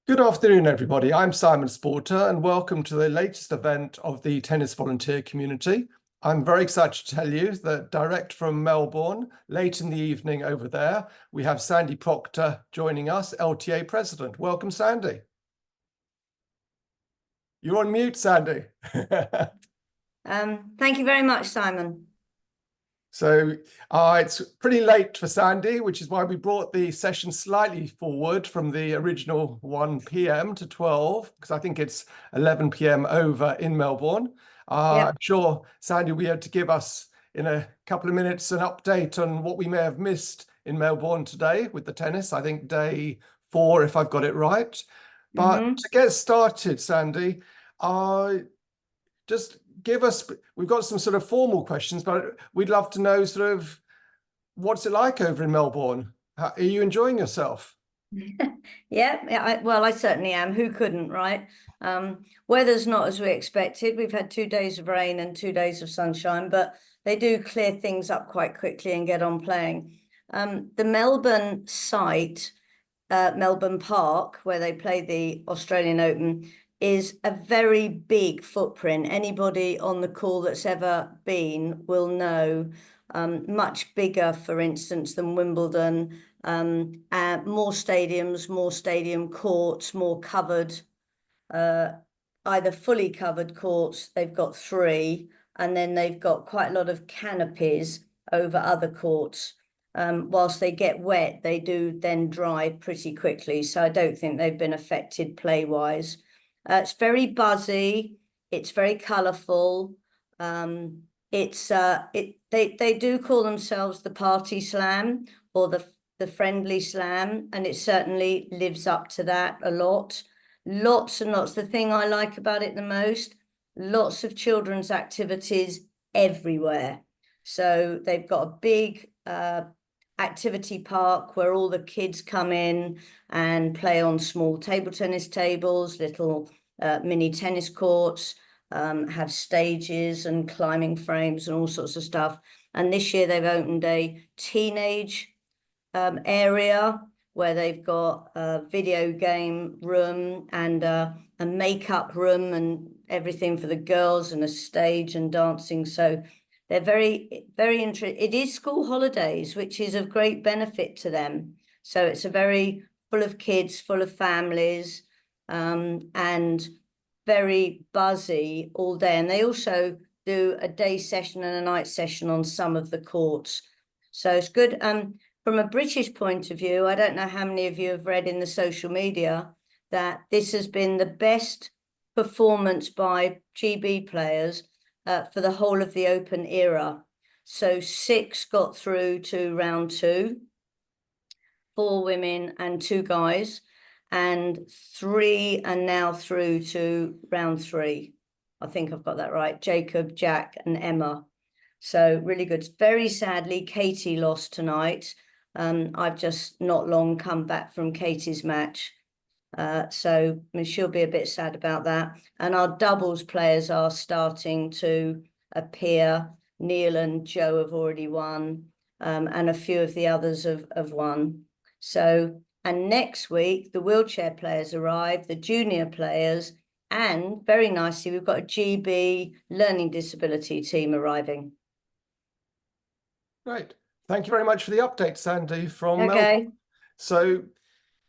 Good afternoon, everybody. I'm Sandi Procter, and welcome to the latest event of the tennis volunteer community. I'm very excited to tell you that direct from Melbourne, late in the evening over there, we have Sandi Procter joining us, LTA President. Welcome, Sandi. You're on mute, Sandi. Thank you very much, Simon. So it's pretty late for Sandi, which is why we brought the session slightly forward from the original 1 p.m. to 12, because I think it's 11 p.m. over in Melbourne. I'm sure Sandi will be able to give us in a couple of minutes an update on what we may have missed in Melbourne today with the tennis. I think day 4, if I've got it right. But to get started, Sandi, just give us, we've got some sort of formal questions, but we'd love to know sort of what's it like over in Melbourne? Are you enjoying yourself? Well, I certainly am. Who couldn't, right? Weather's not as we expected. We've had 2 days of rain and 2 days of sunshine, but they do clear things up quite quickly and get on playing. The Melbourne site, Melbourne Park, where they play the Australian Open, is a very big footprint. Anybody on the call that's ever been will know. Much bigger, for instance, than Wimbledon. More stadiums, more stadium courts, more covered, either fully covered courts. They've got 3, and then they've got quite a lot of canopies over other courts. Whilst they get wet, they do then dry pretty quickly. So I don't think they've been affected play-wise. It's very buzzy. It's very colourful. They do call themselves the Party Slam or the Friendly Slam, and it certainly lives up to that a lot. Lots and lots. The thing I like about it the most, lots of children's activities everywhere. So they've got a big activity park where all the kids come in and play on small table tennis tables, little mini tennis courts, have stages and climbing frames and all sorts of stuff. And this year they've opened a teenage area where they've got a video game room and a makeup room and everything for the girls and a stage and dancing. So they're very, very interesting. It is school holidays, which is of great benefit to them. So it's a very full of kids, full of families, and very buzzy all day. And they also do a day session and a night session on some of the courts. So it's good. From a British point of view, I don't know how many of you have read in the social media that this has been the best performance by GB players for the whole of the Open era. So 6 got through to round 2, 4 women and 2 guys, and 3 are now through to round 3. I think I've got that right. Jacob, Jack, and Emma. So really good. Very sadly, Katie lost tonight. I've just not long come back from Katie's match. So I mean, she'll be a bit sad about that. And our doubles players are starting to appear. Neil and Joe have already won, and a few of the others have won. So, and next week, the wheelchair players arrive, the junior players, and very nicely, we've got a GB learning disability team arriving. Great. Thank you very much for the update, Sandi, from Melbourne. So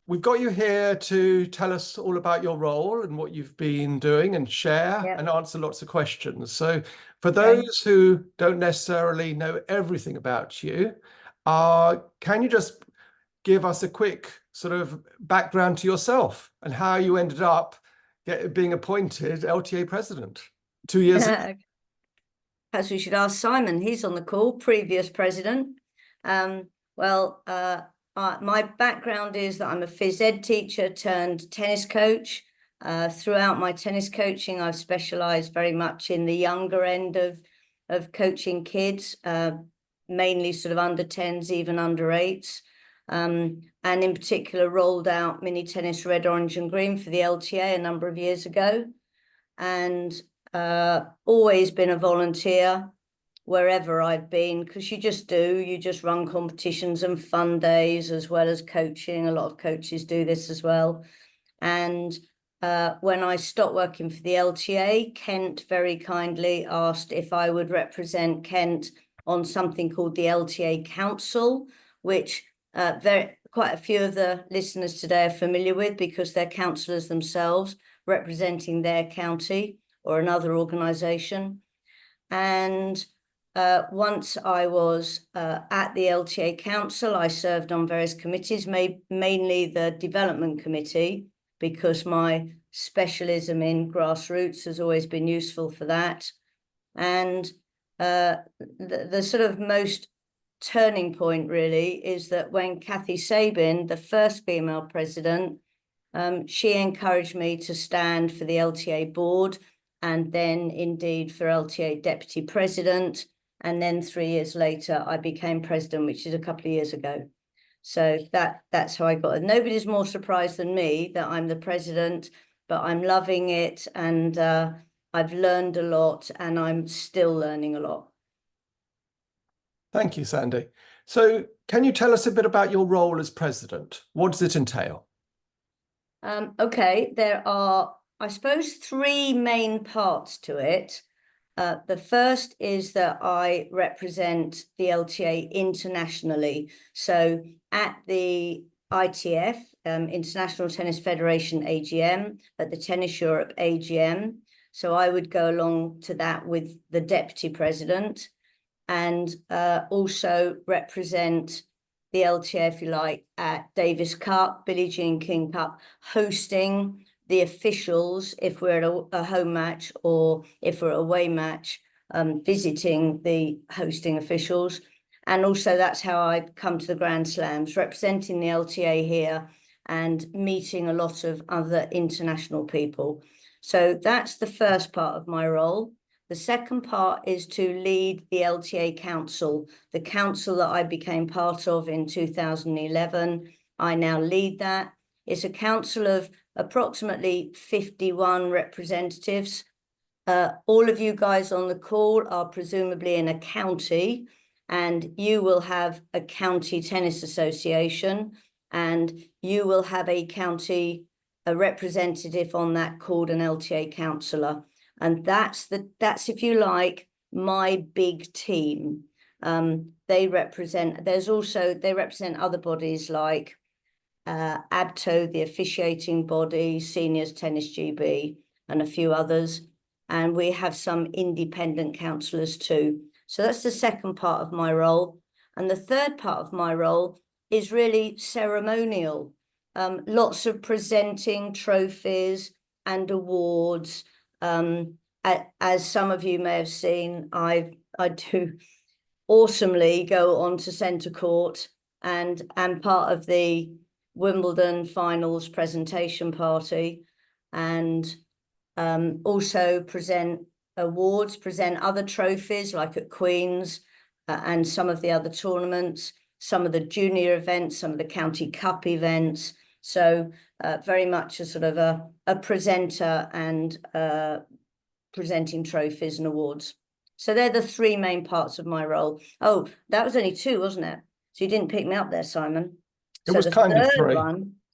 we've got you here to tell us all about your role and what you've been doing and share and answer lots of questions. So for those who don't necessarily know everything about you, can you just give us a quick sort of background to yourself and how you ended up being appointed LTA President 2 years ago? Perhaps we should ask Simon. He's on the call, previous president. My background is that I'm a phys ed teacher turned tennis coach. Throughout my tennis coaching, I've specialised very much in the younger end of coaching kids, mainly sort of under 10s, even under 8s. And in particular, rolled out mini tennis red, orange and green for the LTA a number of years ago. And always been a volunteer wherever I've been, because you just run competitions and fun days as well as coaching. A lot of coaches do this as well. And when I stopped working for the LTA, Kent very kindly asked if I would represent Kent on something called the LTA Council, which quite a few of the listeners today are familiar with because they're councillors themselves representing their county or another organisation. And once I was at the LTA Council, I served on various committees, mainly the Development Committee, because my specialism in grassroots has always been useful for that. And the sort of most turning point really is that when Kathy Sabin, the first female president, she encouraged me to stand for the LTA board, and then indeed for LTA deputy president. And then 3 years later, I became president, which is a couple of years ago. So that's how I got it. Nobody's more surprised than me that I'm the president, but I'm loving it. And I've learned a lot and I'm still learning a lot. Thank you, Sandi. So can you tell us a bit about your role as president? What does it entail? Okay, there are, I suppose, 3 main parts to it. The first is that I represent the LTA internationally. So at the ITF, International Tennis Federation AGM, at the Tennis Europe AGM. So I would go along to that with the deputy president and also represent the LTA, if you like, at Davis Cup, Billie Jean King Cup, hosting the officials if we're at a home match or if we're at a away match, visiting the hosting officials. And also that's how I come to the Grand Slams, representing the LTA here and meeting a lot of other international people. So that's the first part of my role. The second part is to lead the LTA Council, the council that I became part of in 2011. I now lead that. It's a council of approximately 51 representatives. All of you guys on the call are presumably in a county, and you will have a county tennis association, and you will have a representative on that called an LTA councillor. And that's, if you like, my big team. They represent other bodies like ABTO, the officiating body, Seniors Tennis GB, and a few others. And we have some independent councillors too. So that's the second part of my role. And the third part of my role is really ceremonial. Lots of presenting trophies and awards. As some of you may have seen, I do awesomely go on to centre court and am part of the Wimbledon finals presentation party, and also present awards, present other trophies like at Queen's and some of the other tournaments, some of the junior events, some of the county cup events. So very much a sort of a presenter and presenting trophies and awards. So they're the 3 main parts of my role. Oh, that was only 2, wasn't it? So you didn't pick me up there, Simon. It was kind of 3.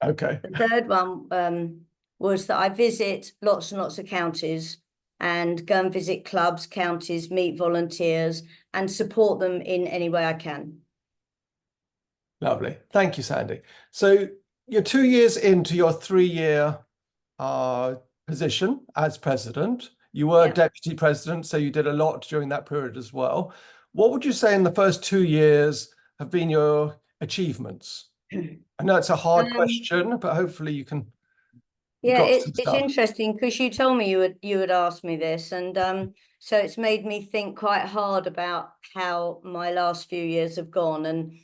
Okay. The third one was that I visit lots and lots of counties and go and visit clubs, counties, meet volunteers and support them in any way I can. Lovely. Thank you, Sandi. So you're 2 years into your 3-year position as president. You were deputy president, so you did a lot during that period as well. What would you say in the first 2 years have been your achievements? I know it's a hard question, but hopefully you can. Yeah, it's interesting because you told me you would ask me this, and so it's made me think quite hard about how my last few years have gone, and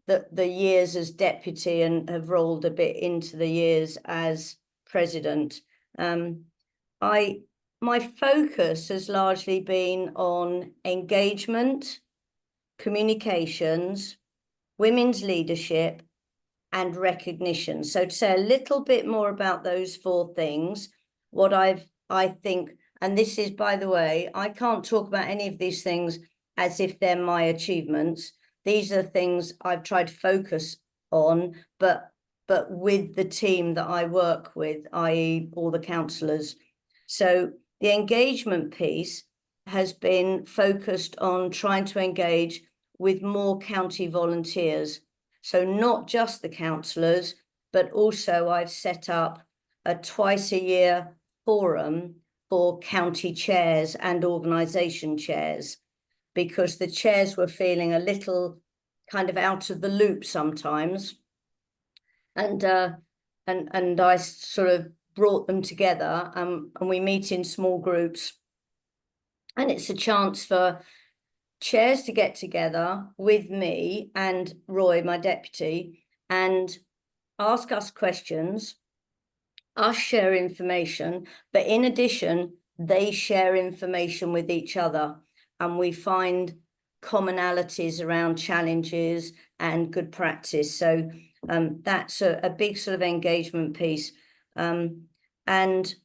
the years as deputy and have rolled a bit into the years as president. My focus has largely been on engagement, communications, women's leadership, and recognition. So to say a little bit more about those 4 things, what I think, and this is, by the way, I can't talk about any of these things as if they're my achievements. These are things I've tried to focus on, but but with the team that I work with, i.e. all the councillors. So the engagement piece has been focused on trying to engage with more county volunteers. So not just the councillors, but also I've set up a twice-a-year forum for county chairs and organisation chairs, because the chairs were feeling a little kind of out of the loop sometimes. And I sort of brought them together, and we meet in small groups. And it's a chance for chairs to get together with me and Roy, my deputy, and ask us questions, us share information, but in addition, they share information with each other, and we find commonalities around challenges and good practice. So that's a big sort of engagement piece. And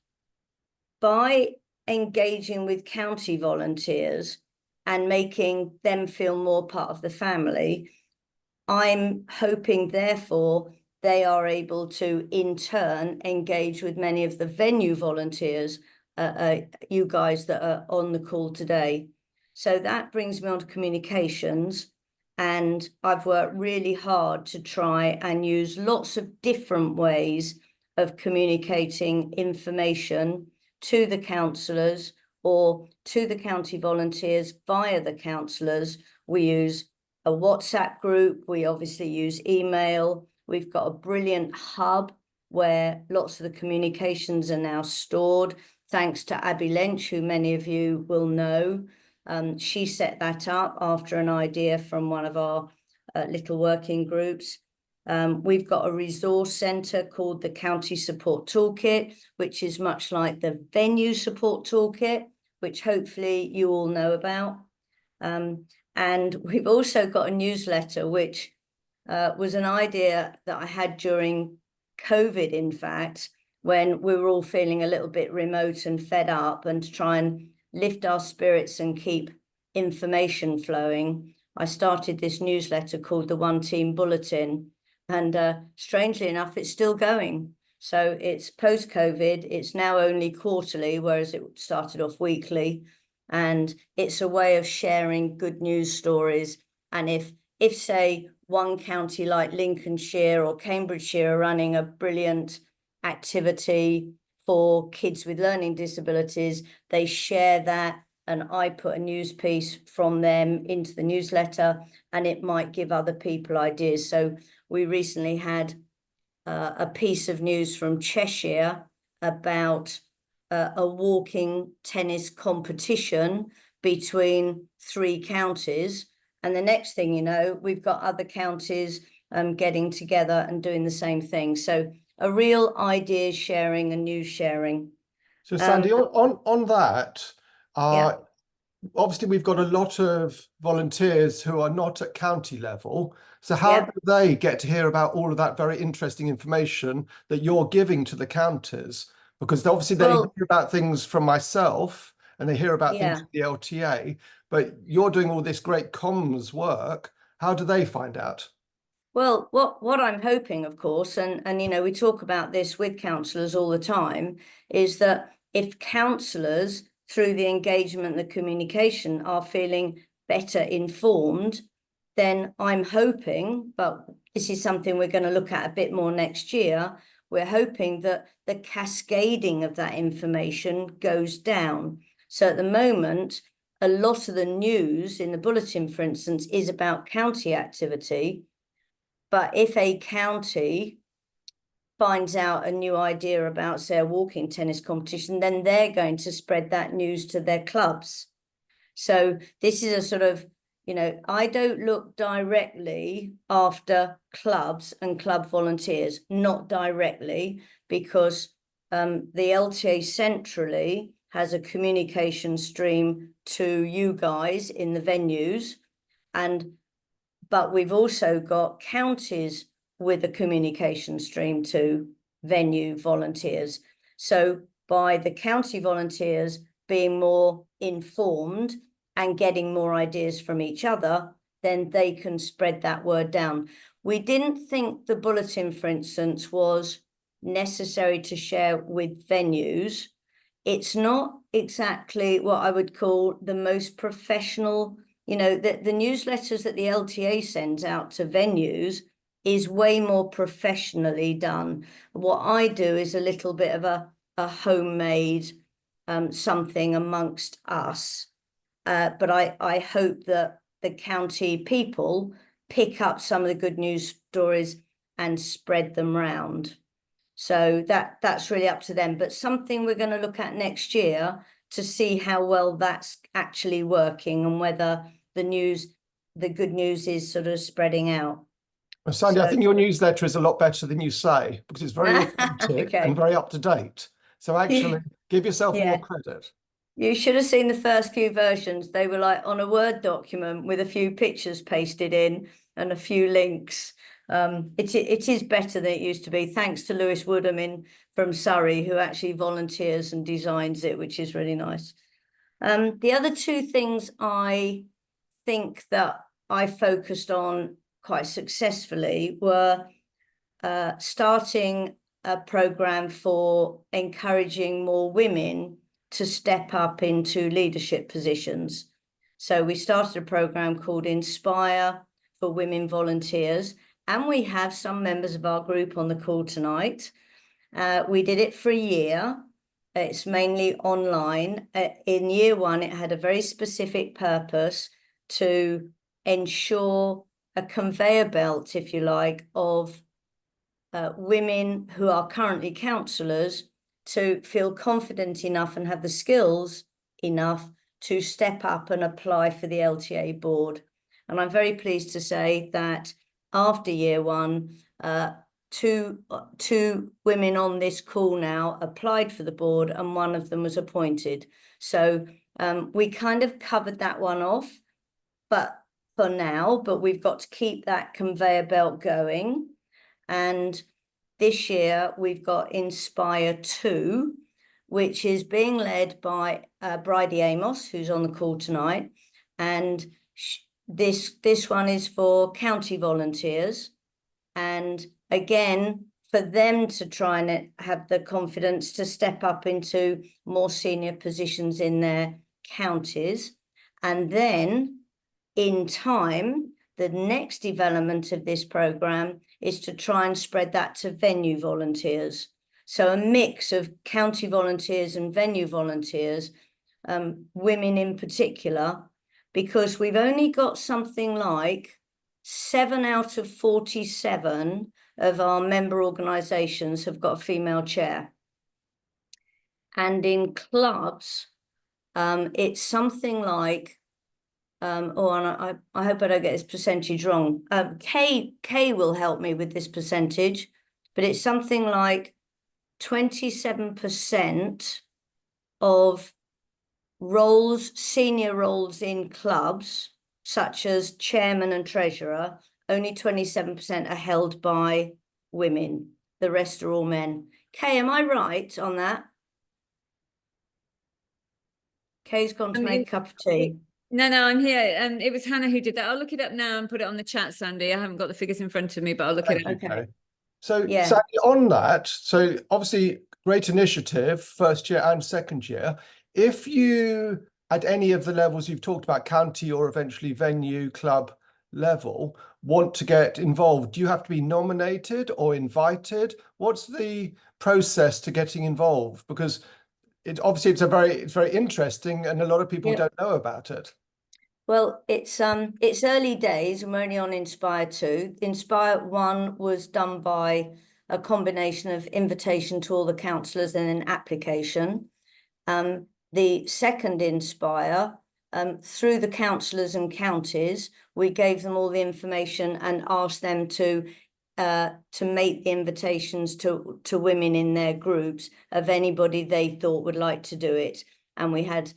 by engaging with county volunteers and making them feel more part of the family, I'm hoping, therefore, they are able to, in turn, engage with many of the venue volunteers, you guys that are on the call today. So that brings me on to communications. And I've worked really hard to try and use lots of different ways of communicating information to the councillors or to the county volunteers via the councillors. We use a WhatsApp group. We obviously use email. We've got a brilliant hub where lots of the communications are now stored, thanks to Abby Lynch, who many of you will know. She set that up after an idea from one of our little working groups. We've got a resource centre called the County Support Toolkit, which is much like the Venue Support Toolkit, which hopefully you all know about. And we've also got a newsletter, which was an idea that I had during COVID, in fact, when we were all feeling a little bit remote and fed up, and to try and lift our spirits and keep information flowing. I started this newsletter called the One Team Bulletin, and strangely enough, it's still going. So it's post-COVID, it's now only quarterly, whereas it started off weekly. And it's a way of sharing good news stories. And if say, one county like Lincolnshire or Cambridgeshire are running a brilliant activity for kids with learning disabilities, they share that, and I put a news piece from them into the newsletter, and it might give other people ideas. So we recently had a piece of news from Cheshire about a walking tennis competition between 3 counties. And the next thing you know, we've got other counties getting together and doing the same thing. So a real idea sharing and news sharing. So Sandi, on that, yeah. Obviously we've got a lot of volunteers who are not at county level. So how do they get to hear about all of that very interesting information that you're giving to the counties? Because obviously they hear about things from myself and they hear about things from the LTA, but you're doing all this great comms work. How do they find out? Well, what I'm hoping, of course, and you know, we talk about this with councillors all the time, is that if councillors, through the engagement, the communication, are feeling better informed, then I'm hoping, but this is something we're going to look at a bit more next year, we're hoping that the cascading of that information goes down. So at the moment, a lot of the news in the bulletin, for instance, is about county activity. But if a county finds out a new idea about, say, a walking tennis competition, then they're going to spread that news to their clubs. So this is a sort of, you know, I don't look directly after clubs and club volunteers, not directly, because the LTA centrally has a communication stream to you guys in the venues, but we've also got counties with a communication stream to venue volunteers. So by the county volunteers being more informed and getting more ideas from each other, then they can spread that word down. We didn't think the bulletin, for instance, was necessary to share with venues. It's not exactly what I would call the most professional, you know, the newsletters that the LTA sends out to venues is way more professionally done. What I do is a little bit of a homemade something amongst us. But I hope that the county people pick up some of the good news stories and spread them round. So that's really up to them. But something we're going to look at next year to see how well that's actually working and whether the good news is sort of spreading out. Well, Sandi, I think your newsletter is a lot better than you say, because it's very authentic and very up to date. So actually, give yourself more credit. You should have seen the first few versions. They were like on a Word document with a few pictures pasted in and a few links. It is better than it used to be, thanks to Lewis Woodham from Surrey, who actually volunteers and designs it, which is really nice. The other two things I think that I focused on quite successfully were starting a program for encouraging more women to step up into leadership positions. So we started a program called Inspire for Women Volunteers, and we have some members of our group on the call tonight. We did it for a year. It's mainly online. In year one, it had a very specific purpose to ensure a conveyor belt, if you like, of women who are currently counsellors to feel confident enough and have the skills enough to step up and apply for the LTA board. And I'm very pleased to say that after year one, two women on this call now applied for the board and one of them was appointed. So we kind of covered that one off, but for now, but we've got to keep that conveyor belt going. And this year we've got Inspire 2, which is being led by Bridie Amos, who's on the call tonight. And this one is for county volunteers. And again, for them to try and have the confidence to step up into more senior positions in their counties. And then in time, the next development of this program is to try and spread that to venue volunteers. So a mix of county volunteers and venue volunteers, women in particular, because we've only got something like 7 out of 47 of our member organisations have got a female chair. And in clubs, it's something like, and I hope I don't get this percentage wrong. Kay will help me with this percentage, but it's something like 27% of roles, senior roles in clubs, such as chairman and treasurer, only 27% are held by women. The rest are all men. Kay, am I right on that? Kay's gone to make a cup of tea. No, I'm here. It was Hannah who did that. I'll look it up now and put it on the chat, Sandi. I haven't got the figures in front of me, but I'll look it up. Okay. So, Sandi, on that, so obviously great initiative, first year and second year. If you, at any of the levels you've talked about, county or eventually venue, club level, want to get involved, do you have to be nominated or invited? What's the process to getting involved? Because obviously it's very interesting and a lot of people don't know about it. Well, it's early days and we're only on Inspire 2. Inspire 1 was done by a combination of invitation to all the councillors and an application. The second Inspire, through the councillors and counties, we gave them all the information and asked them to make the invitations to women in their groups of anybody they thought would like to do it. And we had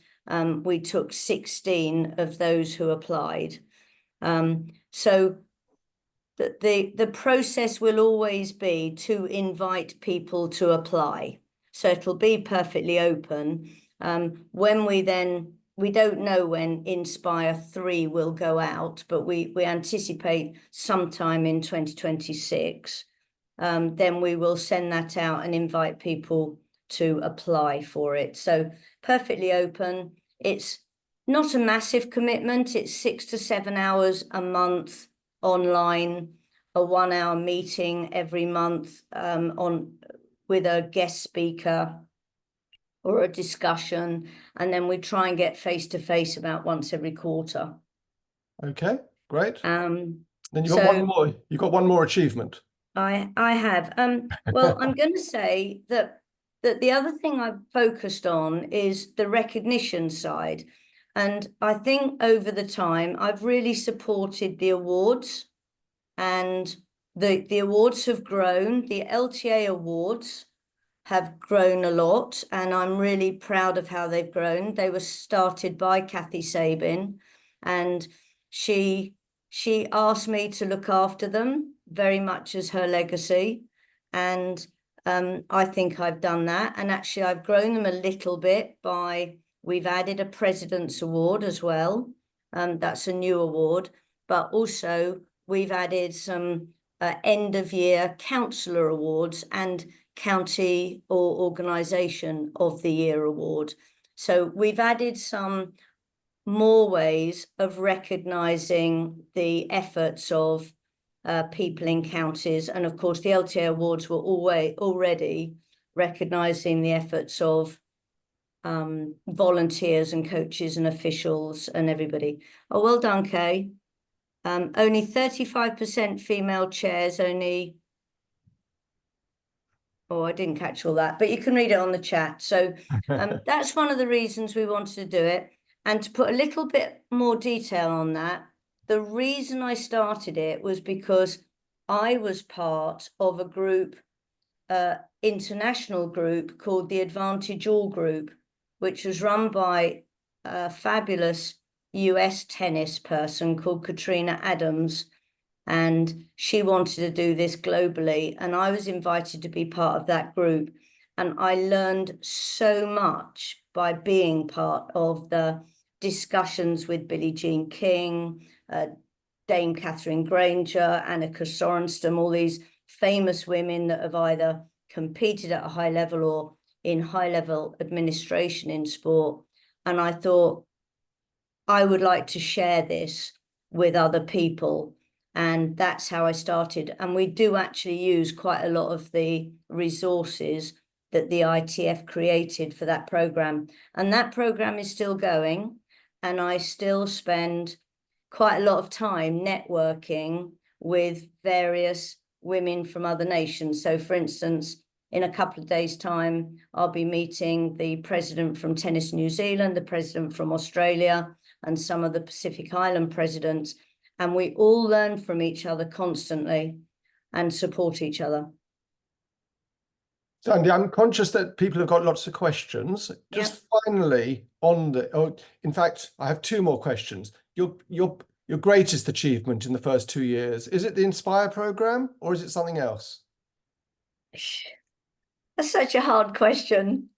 we took 16 of those who applied. So the process will always be to invite people to apply. So it'll be perfectly open. When we then we don't know when Inspire 3 will go out, but we anticipate sometime in 2026. Then we will send that out and invite people to apply for it. So perfectly open. It's not a massive commitment. It's 6 to 7 hours a month online, a 1 hour meeting every month with a guest speaker or a discussion. And then we try and get face-to-face about once every quarter. Okay, great. Then you've so got one more. You've got one more achievement. I have. Well, I'm going to say that the other thing I've focused on is the recognition side. And I think over the time, I've really supported the awards, and the awards have grown. The LTA awards have grown a lot, and I'm really proud of how they've grown. They were started by Kathy Sabin, and she asked me to look after them very much as her legacy. And I think I've done that. And actually, I've grown them a little bit we've added a President's Award as well. That's a new award, but also we've added some end of year councillor awards and County or Organisation of the Year award. So we've added some more ways of recognising the efforts of people in counties. And of course, the LTA awards were already recognising the efforts of volunteers and coaches and officials and everybody. Oh, well done, Kay. Only 35% female chairs, only... Oh, I didn't catch all that, but you can read it on the chat. So that's one of the reasons we wanted to do it. And to put a little bit more detail on that, the reason I started it was because I was part of a group, international group called the Advantage All Group, which was run by a fabulous US tennis person called Katrina Adams. And she wanted to do this globally. And I was invited to be part of that group. And I learned so much by being part of the discussions with Billie Jean King, Dame Catherine Granger, Annika Sorenstam, all these famous women that have either competed at a high level or in high level administration in sport. And I thought I would like to share this with other people. And that's how I started. And we do actually use quite a lot of the resources that the ITF created for that program. And that program is still going. And I still spend quite a lot of time networking with various women from other nations. So for instance, in a couple of days' time, I'll be meeting the president from Tennis New Zealand, the president from Australia, and some of the Pacific Island presidents. And we all learn from each other constantly and support each other. Sandi, I'm conscious that people have got lots of questions. Just finally on in fact, I have two more questions. Your greatest achievement in the first 2 years, is it the Inspire program or is it something else? That's such a hard question.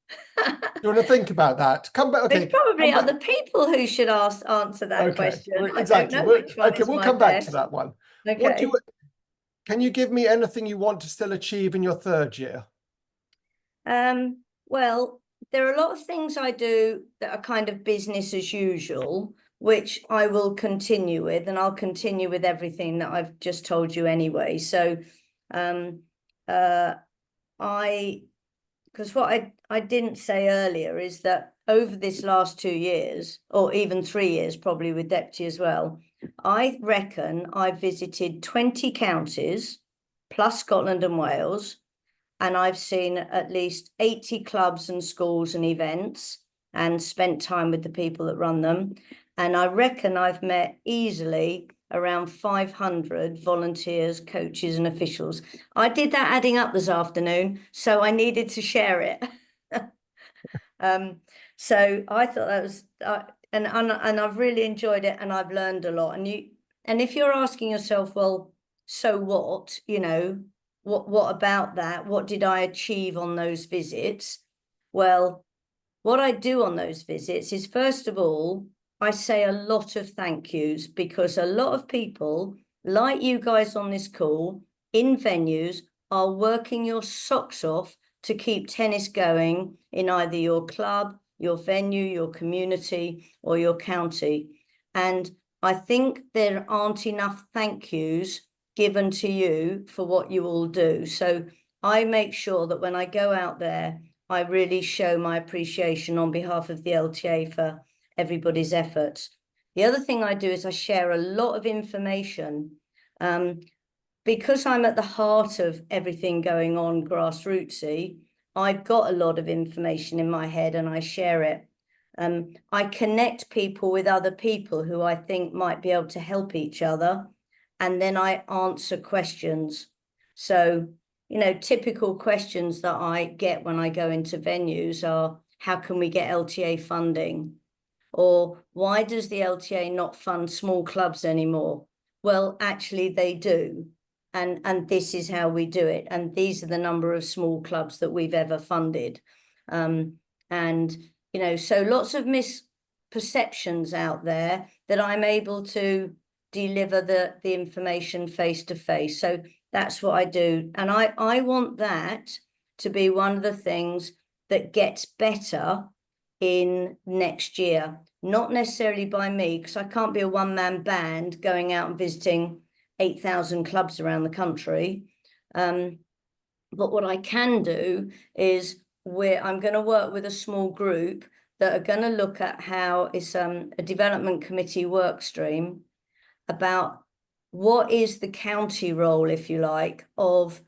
You want to think about that? Come back. Okay. There's probably other people who should answer that question. Exactly. I don't know which one is we'll my come back best. to that one. Okay. Can you give me anything you want to still achieve in your third year? Well, there are a lot of things I do that are kind of business as usual, which I will continue with, and I'll continue with everything that I've just told you anyway. So because what I didn't say earlier is that over this last 2 years, or even 3 years, probably with Deputy as well, I reckon I've visited 20 counties plus Scotland and Wales, and I've seen at least 80 clubs and schools and events and spent time with the people that run them. And I reckon I've met easily around 500 volunteers, coaches and officials. I did that adding up this afternoon, so I needed to share it. So I thought that was, and I've really enjoyed it, and I've learned a lot. And if you're asking yourself, well, so what, what about that? What did I achieve on those visits? Well, what I do on those visits is, first of all, I say a lot of thank yous, because a lot of people like you guys on this call in venues are working your socks off to keep tennis going in either your club, your venue, your community, or your county. And I think there aren't enough thank yous given to you for what you all do. So I make sure that when I go out there, I really show my appreciation on behalf of the LTA for everybody's efforts. The other thing I do is I share a lot of information. Because I'm at the heart of everything going on grassrootsy, I've got a lot of information in my head and I share it. I connect people with other people who I think might be able to help each other, and then I answer questions. So, you know, typical questions that I get when I go into venues are, how can we get LTA funding? Or why does the LTA not fund small clubs anymore? Well, actually they do. And this is how we do it. And these are the number of small clubs that we've ever funded. And, you know, so lots of misperceptions out there that I'm able to deliver the information face to face. So that's what I do. And I want that to be one of the things that gets better in next year. Not necessarily by me, because I can't be a one-man band going out and visiting 8,000 clubs around the country. But what I can do is I'm going to work with a small group that are going to look at how it's a development committee work stream about what is the county role, if you like, of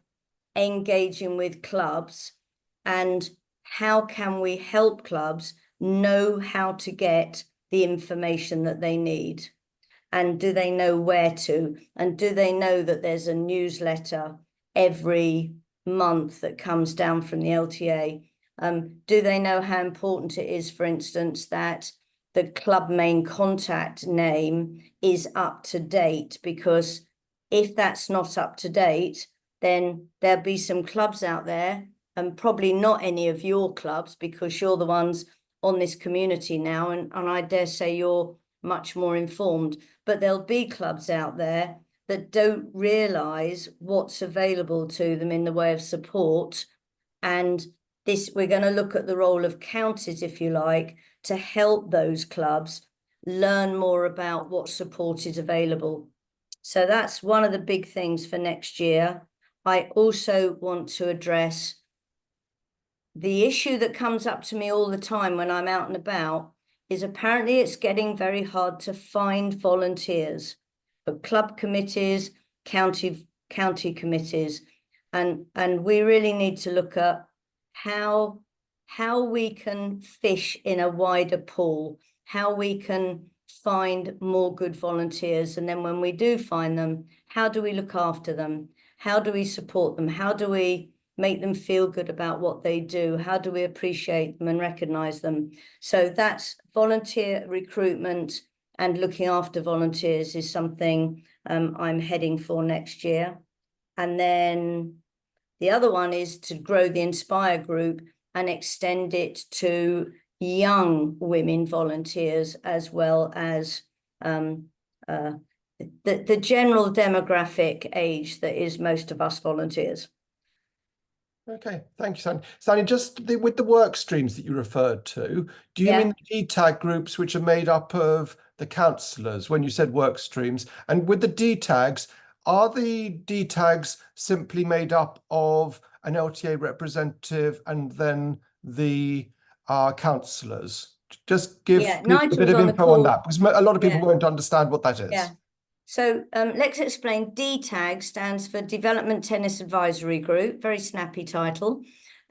engaging with clubs, and how can we help clubs know how to get the information that they need. And do they know where to? And do they know that there's a newsletter every month that comes down from the LTA? Do they know how important it is, for instance, that the club main contact name is up to date? Because if that's not up to date, then there'll be some clubs out there, and probably not any of your clubs, because you're the ones on this community now, and I dare say you're much more informed, but there'll be clubs out there that don't realise what's available to them in the way of support. And we're going to look at the role of counties, if you like, to help those clubs learn more about what support is available. So that's one of the big things for next year. I also want to address the issue that comes up to me all the time when I'm out and about, is apparently it's getting very hard to find volunteers for club committees, county committees. And we really need to look at how we can fish in a wider pool, how we can find more good volunteers. And then when we do find them, how do we look after them? How do we support them? How do we make them feel good about what they do? How do we appreciate them and recognize them? So that's volunteer recruitment, and looking after volunteers is something I'm heading for next year. And then the other one is to grow the Inspire group and extend it to young women volunteers, as well as the general demographic age that is most of us volunteers. Okay, thank you, Sandi. Sandi, just with the work streams that you referred to, do you mean the DTAG groups, which are made up of the councillors, when you said work streams? And with the DTAGs, are the DTAGs simply made up of an LTA representative and then the councillors? Just give people a bit of info on that, because a lot of people won't understand what that is. Yeah. So let's explain. DTAG stands for Development Tennis Advisory Group, very snappy title.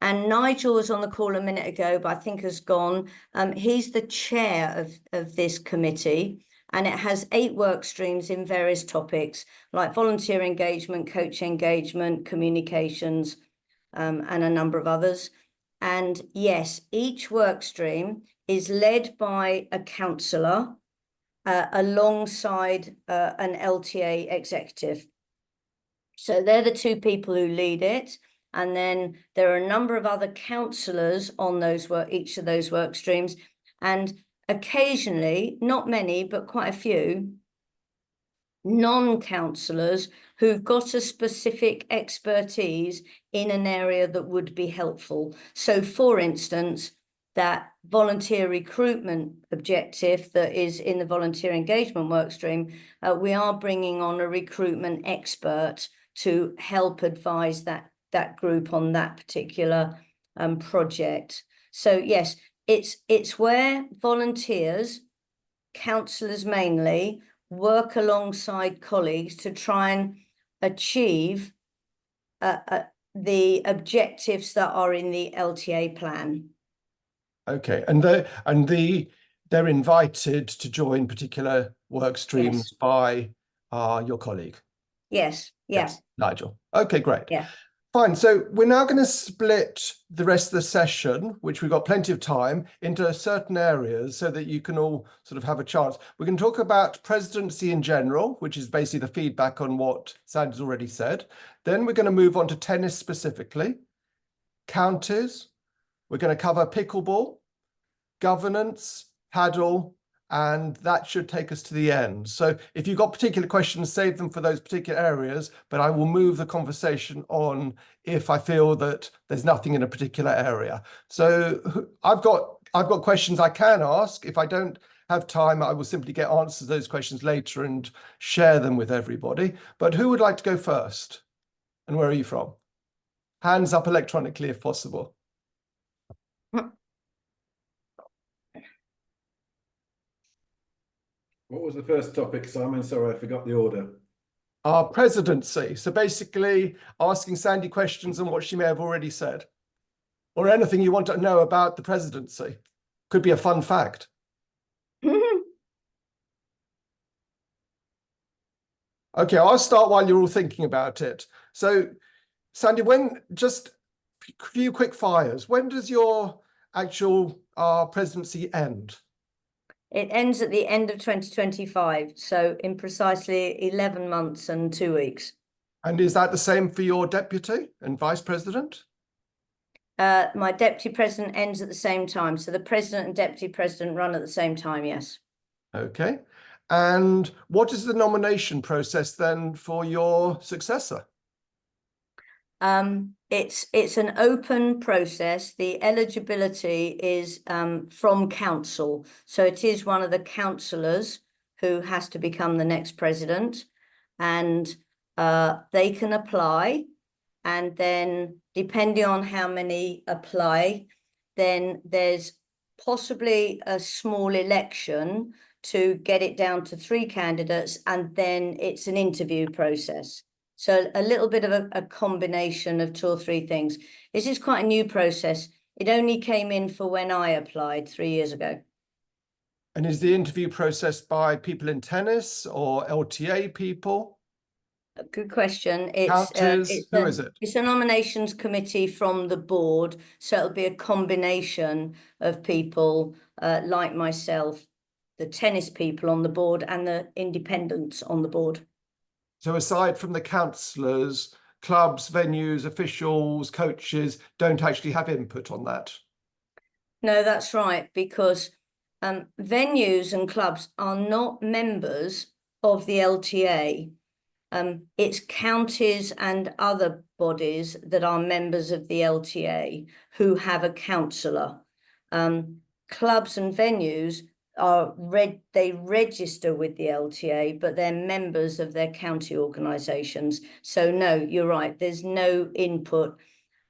And Nigel was on the call a minute ago, but I think has gone. He's the chair of this committee, and it has 8 work streams in various topics like volunteer engagement, coach engagement, communications, and a number of others. And yes, each work stream is led by a councillor alongside an LTA executive. So they're the 2 people who lead it. And then there are a number of other counsellors on each of those work streams. And occasionally, not many, but quite a few, non-counsellors who've got a specific expertise in an area that would be helpful. So, for instance, that volunteer recruitment objective that is in the volunteer engagement workstream, we are bringing on a recruitment expert to help advise that group on that particular project. So yes, it's where volunteers, counsellors mainly, work alongside colleagues to try and achieve the objectives that are in the LTA plan. Okay, and they're invited to join particular work streams by your colleague. Yes. Yes, Nigel. Okay, great. Yeah. Fine. So we're now going to split the rest of the session, which we've got plenty of time, into certain areas so that you can all sort of have a chance. We can talk about presidency in general, which is basically the feedback on what Sandy's already said. Then we're going to move on to tennis specifically, counties. We're going to cover pickleball, governance, paddle, and that should take us to the end. So if you've got particular questions, save them for those particular areas, but I will move the conversation on if I feel that there's nothing in a particular area. So I've got questions I can ask. If I don't have time, I will simply get answers to those questions later and share them with everybody. But who would like to go first? And where are you from? Hands up electronically if possible. What was the first topic, Simon? Sorry, I forgot the order. Our presidency. So basically asking Sandy questions on what she may have already said, or anything you want to know about the presidency. Could be a fun fact. Okay, I'll start while you're all thinking about it. So Sandy, just a few quick fires. When does your actual presidency end? It ends at the end of 2025, so in precisely 11 months and 2 weeks. And is that the same for your deputy and vice president? My deputy president ends at the same time. So the president and deputy president run at the same time, yes. Okay. And what is the nomination process then for your successor? It's an open process. The eligibility is from council. So it is one of the councillors who has to become the next president, and they can apply. And then depending on how many apply, then there's possibly a small election to get it down to 3 candidates, and then it's an interview process. So a little bit of a combination of 2 or 3 things. This is quite a new process. It only came in for when I applied 3 years ago. And is the interview process by people in tennis or LTA people? Good question. Who is it? It's a nominations committee from the board. So it'll be a combination of people like myself, the tennis people on the board and the independents on the board. So aside from the councillors, clubs, venues, officials, coaches don't actually have input on that? No, that's right, because venues and clubs are not members of the LTA. It's counties and other bodies that are members of the LTA who have a councillor. Clubs and venues they register with the LTA, but they're members of their county organisations. So no, you're right, there's no input.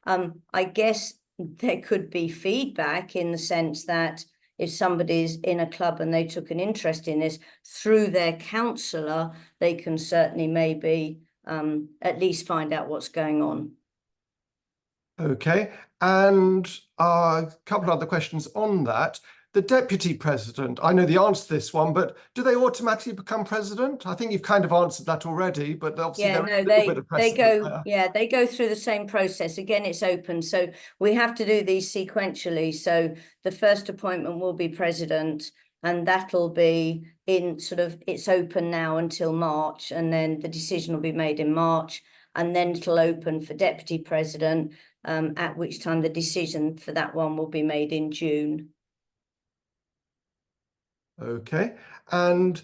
I guess there could be feedback in the sense that if somebody's in a club and they took an interest in this, through their counsellor, they can certainly maybe at least find out what's going on. Okay, and a couple of other questions on that. The deputy president, I know the answer to this one, but do they automatically become president? I think you've kind of answered that already, but obviously they go through the same process. Again, it's open, so we have to do these sequentially. So the first appointment will be president, and that'll be in it's open now until March, and then the decision will be made in March. and then it'll open for Deputy President, at which time the decision for that one will be made in June. Okay. And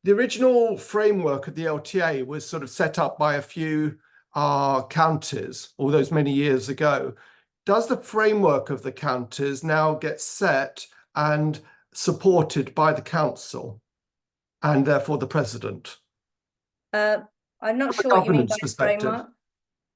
the original framework of the LTA was sort of set up by a few counties all those many years ago. Does the framework of the counties now get set and supported by the council and therefore the president? I'm not sure what you mean by framework.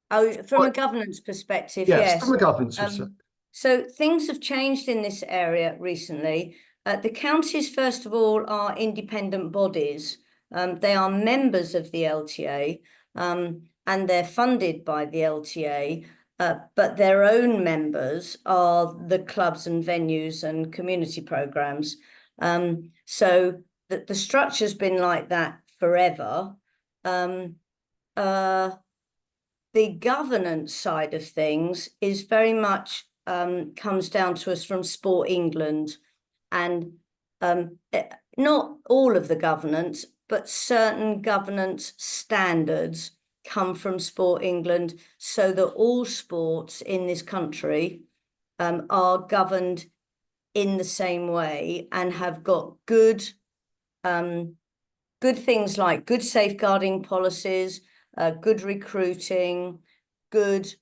Oh, from a governance perspective, yes. From a governance perspective. So things have changed in this area recently. The counties, first of all, are independent bodies. They are members of the LTA, and they're funded by the LTA, but their own members are the clubs and venues and community programs. So the structure's been like that forever. The governance side of things is very much comes down to us from Sport England, and not all of the governance, but certain governance standards come from Sport England, so that all sports in this country are governed in the same way and have got good things like good safeguarding policies, good recruiting, good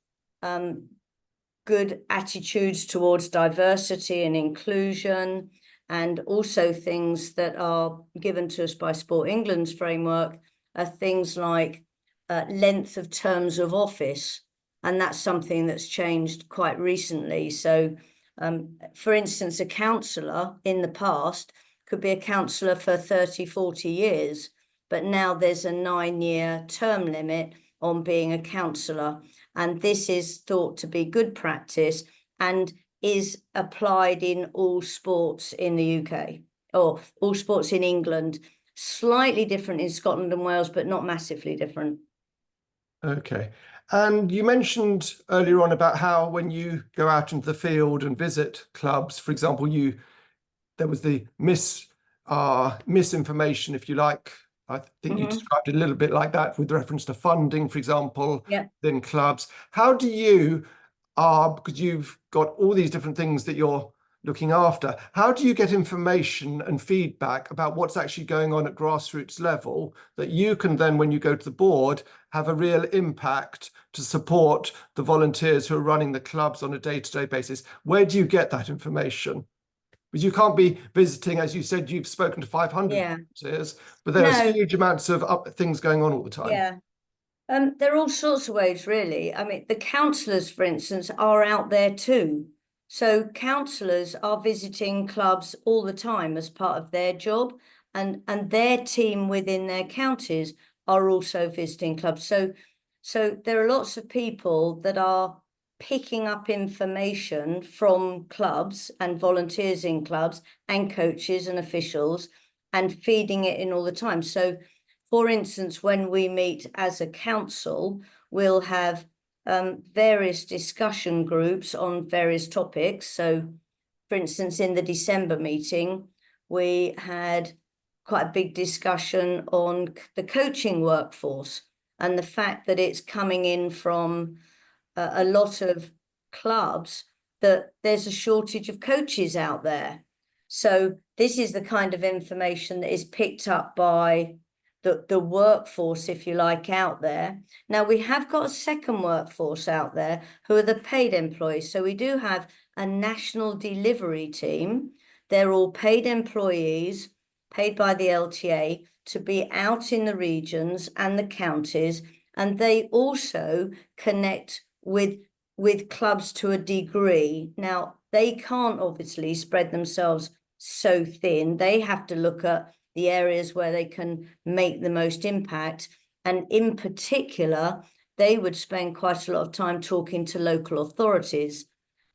attitudes towards diversity and inclusion, and also things that are given to us by Sport England's framework are things like length of terms of office, and that's something that's changed quite recently. So, for instance, a councillor in the past could be a councillor for 30, 40 years, but now there's a 9-year term limit on being a councillor. And this is thought to be good practice and is applied in all sports in the UK, or all sports in England. Slightly different in Scotland and Wales, but not massively different. Okay. And you mentioned earlier on about how when you go out into the field and visit clubs, for example, there was the misinformation, if you like. I think you described it a little bit like that with reference to funding, for example, within clubs. How do you, because you've got all these different things that you're looking after, how do you get information and feedback about what's actually going on at grassroots level that you can then, when you go to the board, have a real impact to support the volunteers who are running the clubs on a day-to-day basis? Where do you get that information? Because you can't be visiting, as you said, you've spoken to 500 volunteers, but there's huge amounts of things going on all the time. Yeah. There are all sorts of ways, really. I mean, the councillors, for instance, are out there too. So councillors are visiting clubs all the time as part of their job, and their team within their counties are also visiting clubs. So there are lots of people that are picking up information from clubs and volunteers in clubs and coaches and officials and feeding it in all the time. So, for instance, when we meet as a council, we'll have various discussion groups on various topics. So, for instance, in the December meeting, we had quite a big discussion on the coaching workforce and the fact that it's coming in from a lot of clubs, that there's a shortage of coaches out there. So this is the kind of information that is picked up by the workforce, if you like, out there. Now, we have got a second workforce out there who are the paid employees. So we do have a national delivery team. They're all paid employees, paid by the LTA, to be out in the regions and the counties, and they also connect with clubs to a degree. Now, they can't obviously spread themselves so thin. They have to look at the areas where they can make the most impact. And in particular, they would spend quite a lot of time talking to local authorities.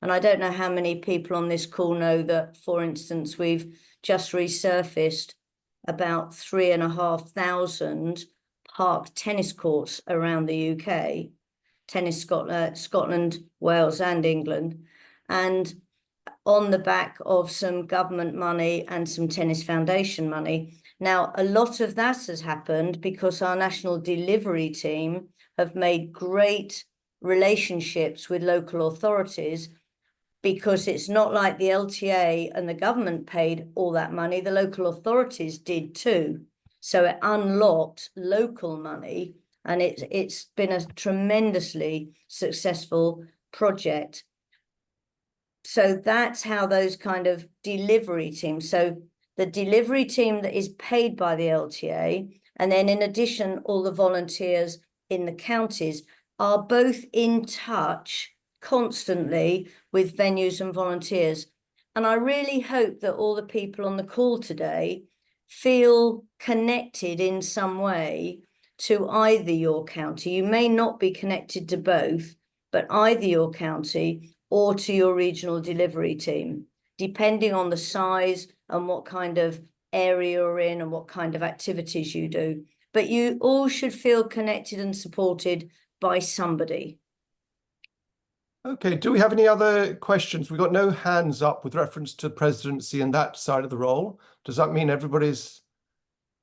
And I don't know how many people on this call know that, for instance, we've just resurfaced about 3,500 park tennis courts around the UK. Tennis Scotland, Wales and England, and on the back of some government money and some Tennis Foundation money. Now, a lot of that has happened because our national delivery team have made great relationships with local authorities, because it's not like the LTA and the government paid all that money, the local authorities did too. So it unlocked local money, and it's been a tremendously successful project. So that's how those kind of delivery teams, so the delivery team that is paid by the LTA, and then in addition, all the volunteers in the counties are both in touch constantly with venues and volunteers. And I really hope that all the people on the call today feel connected in some way to either your county. You may not be connected to both, but either your county or to your regional delivery team, depending on the size and what kind of area you're in and what kind of activities you do. But you all should feel connected and supported by somebody. Okay, do we have any other questions? We've got no hands up with reference to presidency and that side of the role. Does that mean everybody's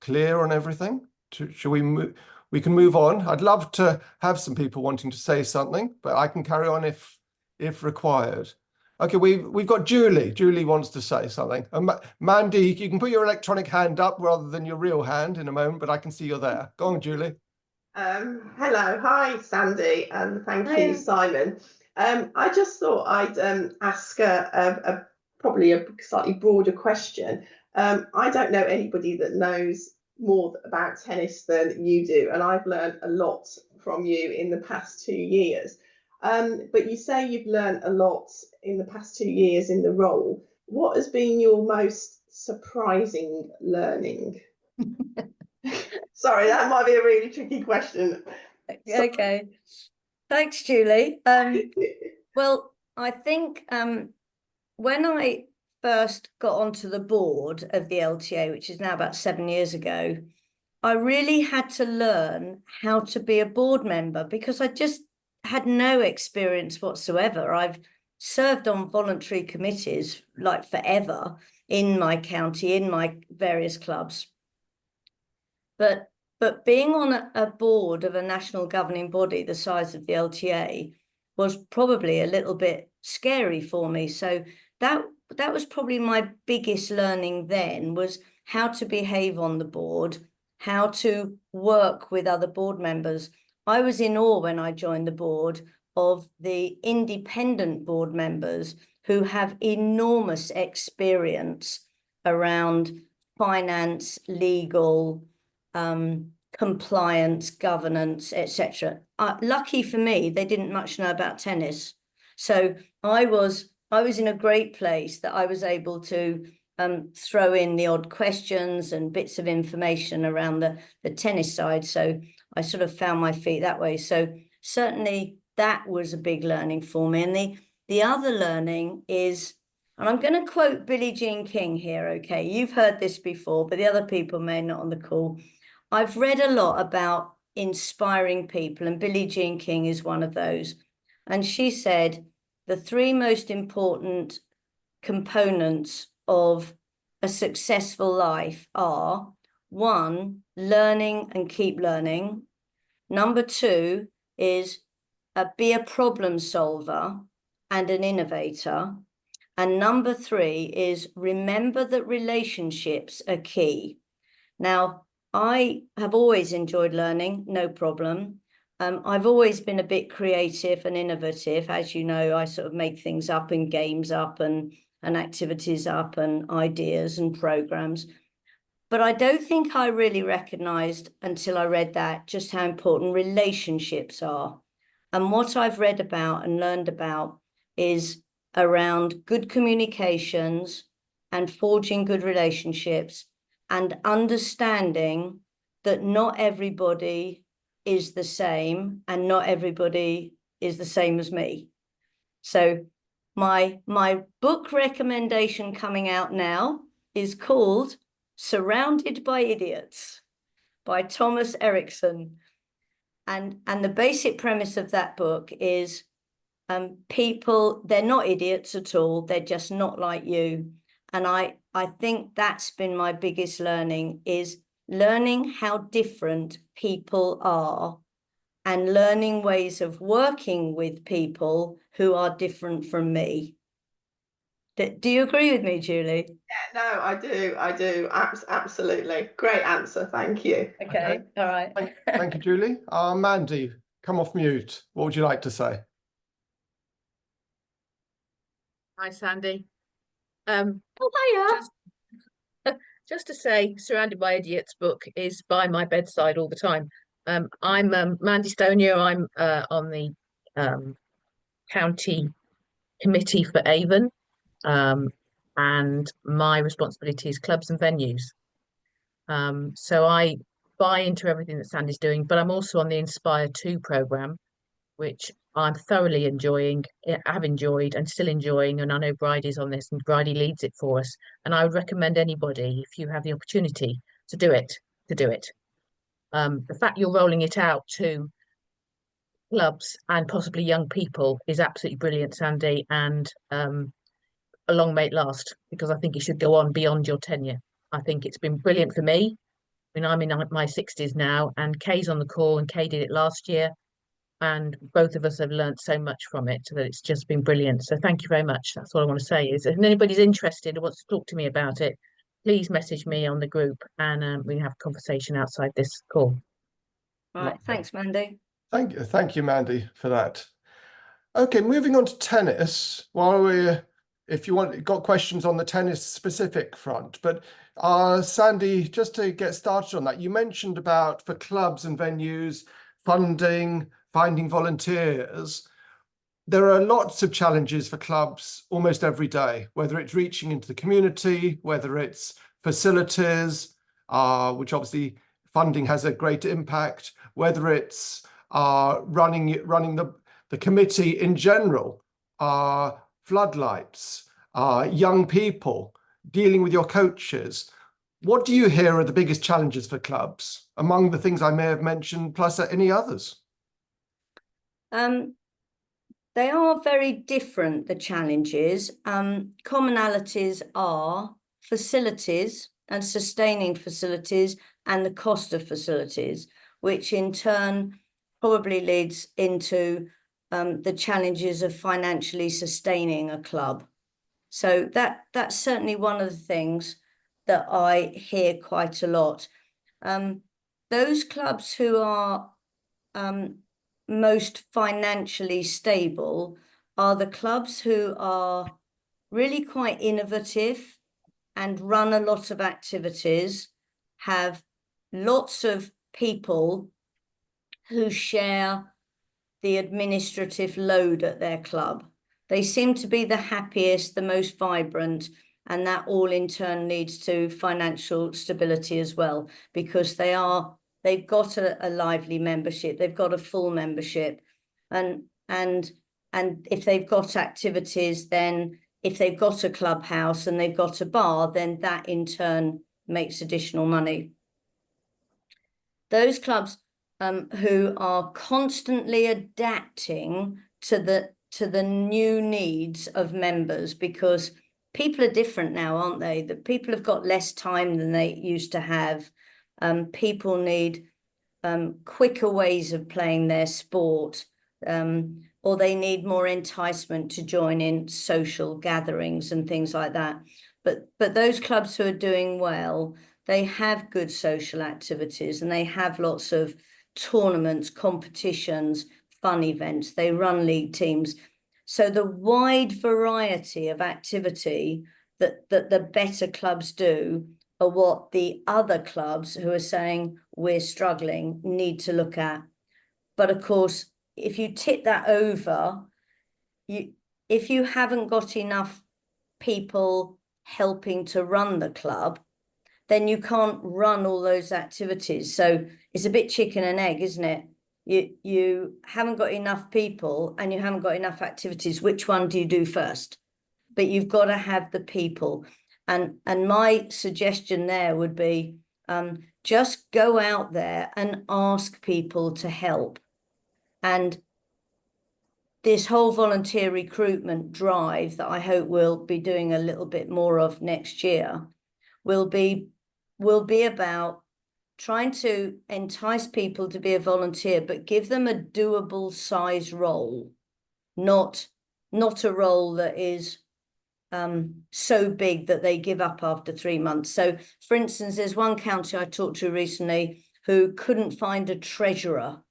clear on everything? Should we move? We can move on. I'd love to have some people wanting to say something, but I can carry on if required. Okay, we've got Julie. Julie wants to say something. Mandy, you can put your electronic hand up rather than your real hand in a moment, but I can see you're there. Go on, Julie. Hello, hi Sandy, and thank you, Simon. I just thought I'd ask probably a slightly broader question. I don't know anybody that knows more about tennis than you do, and I've learned a lot from you in the past 2 years. But you say you've learned a lot in the past 2 years in the role. What has been your most surprising learning? Sorry, that might be a really tricky question. Okay. Thanks, Julie. Well, I think when I first got onto the board of the LTA, which is now about 7 years ago, I really had to learn how to be a board member because I just had no experience whatsoever. I've served on voluntary committees like forever in my county, in my various clubs. But being on a board of a national governing body the size of the LTA was probably a little bit scary for me. So that was probably my biggest learning then, was how to behave on the board, how to work with other board members. I was in awe when I joined the board of the independent board members who have enormous experience around finance, legal, compliance, governance, etc. Lucky for me, they didn't much know about tennis. So I was in a great place that I was able to throw in the odd questions and bits of information around the tennis side. So I sort of found my feet that way. So certainly that was a big learning for me. And the other learning is, and I'm going to quote Billie Jean King here, okay? You've heard this before, but the other people may not on the call. I've read a lot about inspiring people, and Billie Jean King is one of those. And she said, the 3 most important components of a successful life are: 1, learning and keep learning. Number 2 is be a problem solver and an innovator. And number 3 is remember that relationships are key. Now, I have always enjoyed learning, no problem. I've always been a bit creative and innovative. As you know, I sort of make things up and games up and activities up and ideas and programs. But I don't think I really recognized until I read that just how important relationships are. And what I've read about and learned about is around good communications and forging good relationships and understanding that not everybody is the same and not everybody is the same as me. So my book recommendation coming out now is called Surrounded by Idiots by Thomas Erickson. And the basic premise of that book is people, they're not idiots at all. They're just not like you. And I think that's been my biggest learning, is learning how different people are and learning ways of working with people who are different from me. Do you agree with me, Julie? Yeah, no, I do. Absolutely. Great answer. Thank you. Okay. All right. Thank you, Julie. Mandy, come off mute. What would you like to say? Hi, Sandy. Oh, hiya. Just to say, Surrounded by Idiots book is by my bedside all the time. I'm Mandy Stonier. I'm on the county committee for Avon, and my responsibility is clubs and venues. So I buy into everything that Sandy's doing, but I'm also on the Inspire 2 programme, which I'm thoroughly enjoying, have enjoyed and still enjoying, and I know Bridie's on this and Bridie leads it for us. And I would recommend anybody, if you have the opportunity to do it, to do it. The fact you're rolling it out to clubs and possibly young people is absolutely brilliant, Sandy, and a long may it last, because I think it should go on beyond your tenure. I think it's been brilliant for me. I mean, I'm in my 60s now, and Kay's on the call, and Kay did it last year. And both of us have learned so much from it that it's just been brilliant. So thank you very much. That's all I want to say is if anybody's interested or wants to talk to me about it, please message me on the group and we can have a conversation outside this call. Right. Thanks, Mandy. Thank you, Mandy, for that. Okay, moving on to tennis. If you got questions on the tennis specific front, but Sandy, just to get started on that, you mentioned about for clubs and venues, funding, finding volunteers. There are lots of challenges for clubs almost every day, whether it's reaching into the community, whether it's facilities, which obviously funding has a great impact, whether it's running the committee in general, floodlights, young people, dealing with your coaches. What do you hear are the biggest challenges for clubs among the things I may have mentioned, plus any others? They are very different, the challenges. Commonalities are facilities and sustaining facilities and the cost of facilities, which in turn probably leads into the challenges of financially sustaining a club. So that's certainly one of the things that I hear quite a lot. Those clubs who are most financially stable are the clubs who are really quite innovative and run a lot of activities, have lots of people who share the administrative load at their club. They seem to be the happiest, the most vibrant, and that all in turn leads to financial stability as well, because they've got a lively membership, they've got a full membership, and if they've got activities, then if they've got a clubhouse and they've got a bar, then that in turn makes additional money. Those clubs who are constantly adapting to the new needs of members, because people are different now, aren't they? The people have got less time than they used to have. People need quicker ways of playing their sport, or they need more enticement to join in social gatherings and things like that. But those clubs who are doing well, they have good social activities and they have lots of tournaments, competitions, fun events. They run league teams. So the wide variety of activity that the better clubs do are what the other clubs who are saying we're struggling need to look at. But of course, if you tip that over, if you haven't got enough people helping to run the club, then you can't run all those activities. So it's a bit chicken and egg, isn't it? You haven't got enough people and you haven't got enough activities. Which one do you do first? But you've got to have the people. And my suggestion there would be just go out there and ask people to help. And this whole volunteer recruitment drive that I hope we'll be doing a little bit more of next year will be about trying to entice people to be a volunteer, but give them a doable size role, not a role that is so big that they give up after 3 months. So, for instance, there's one county I talked to recently who couldn't find a treasurer,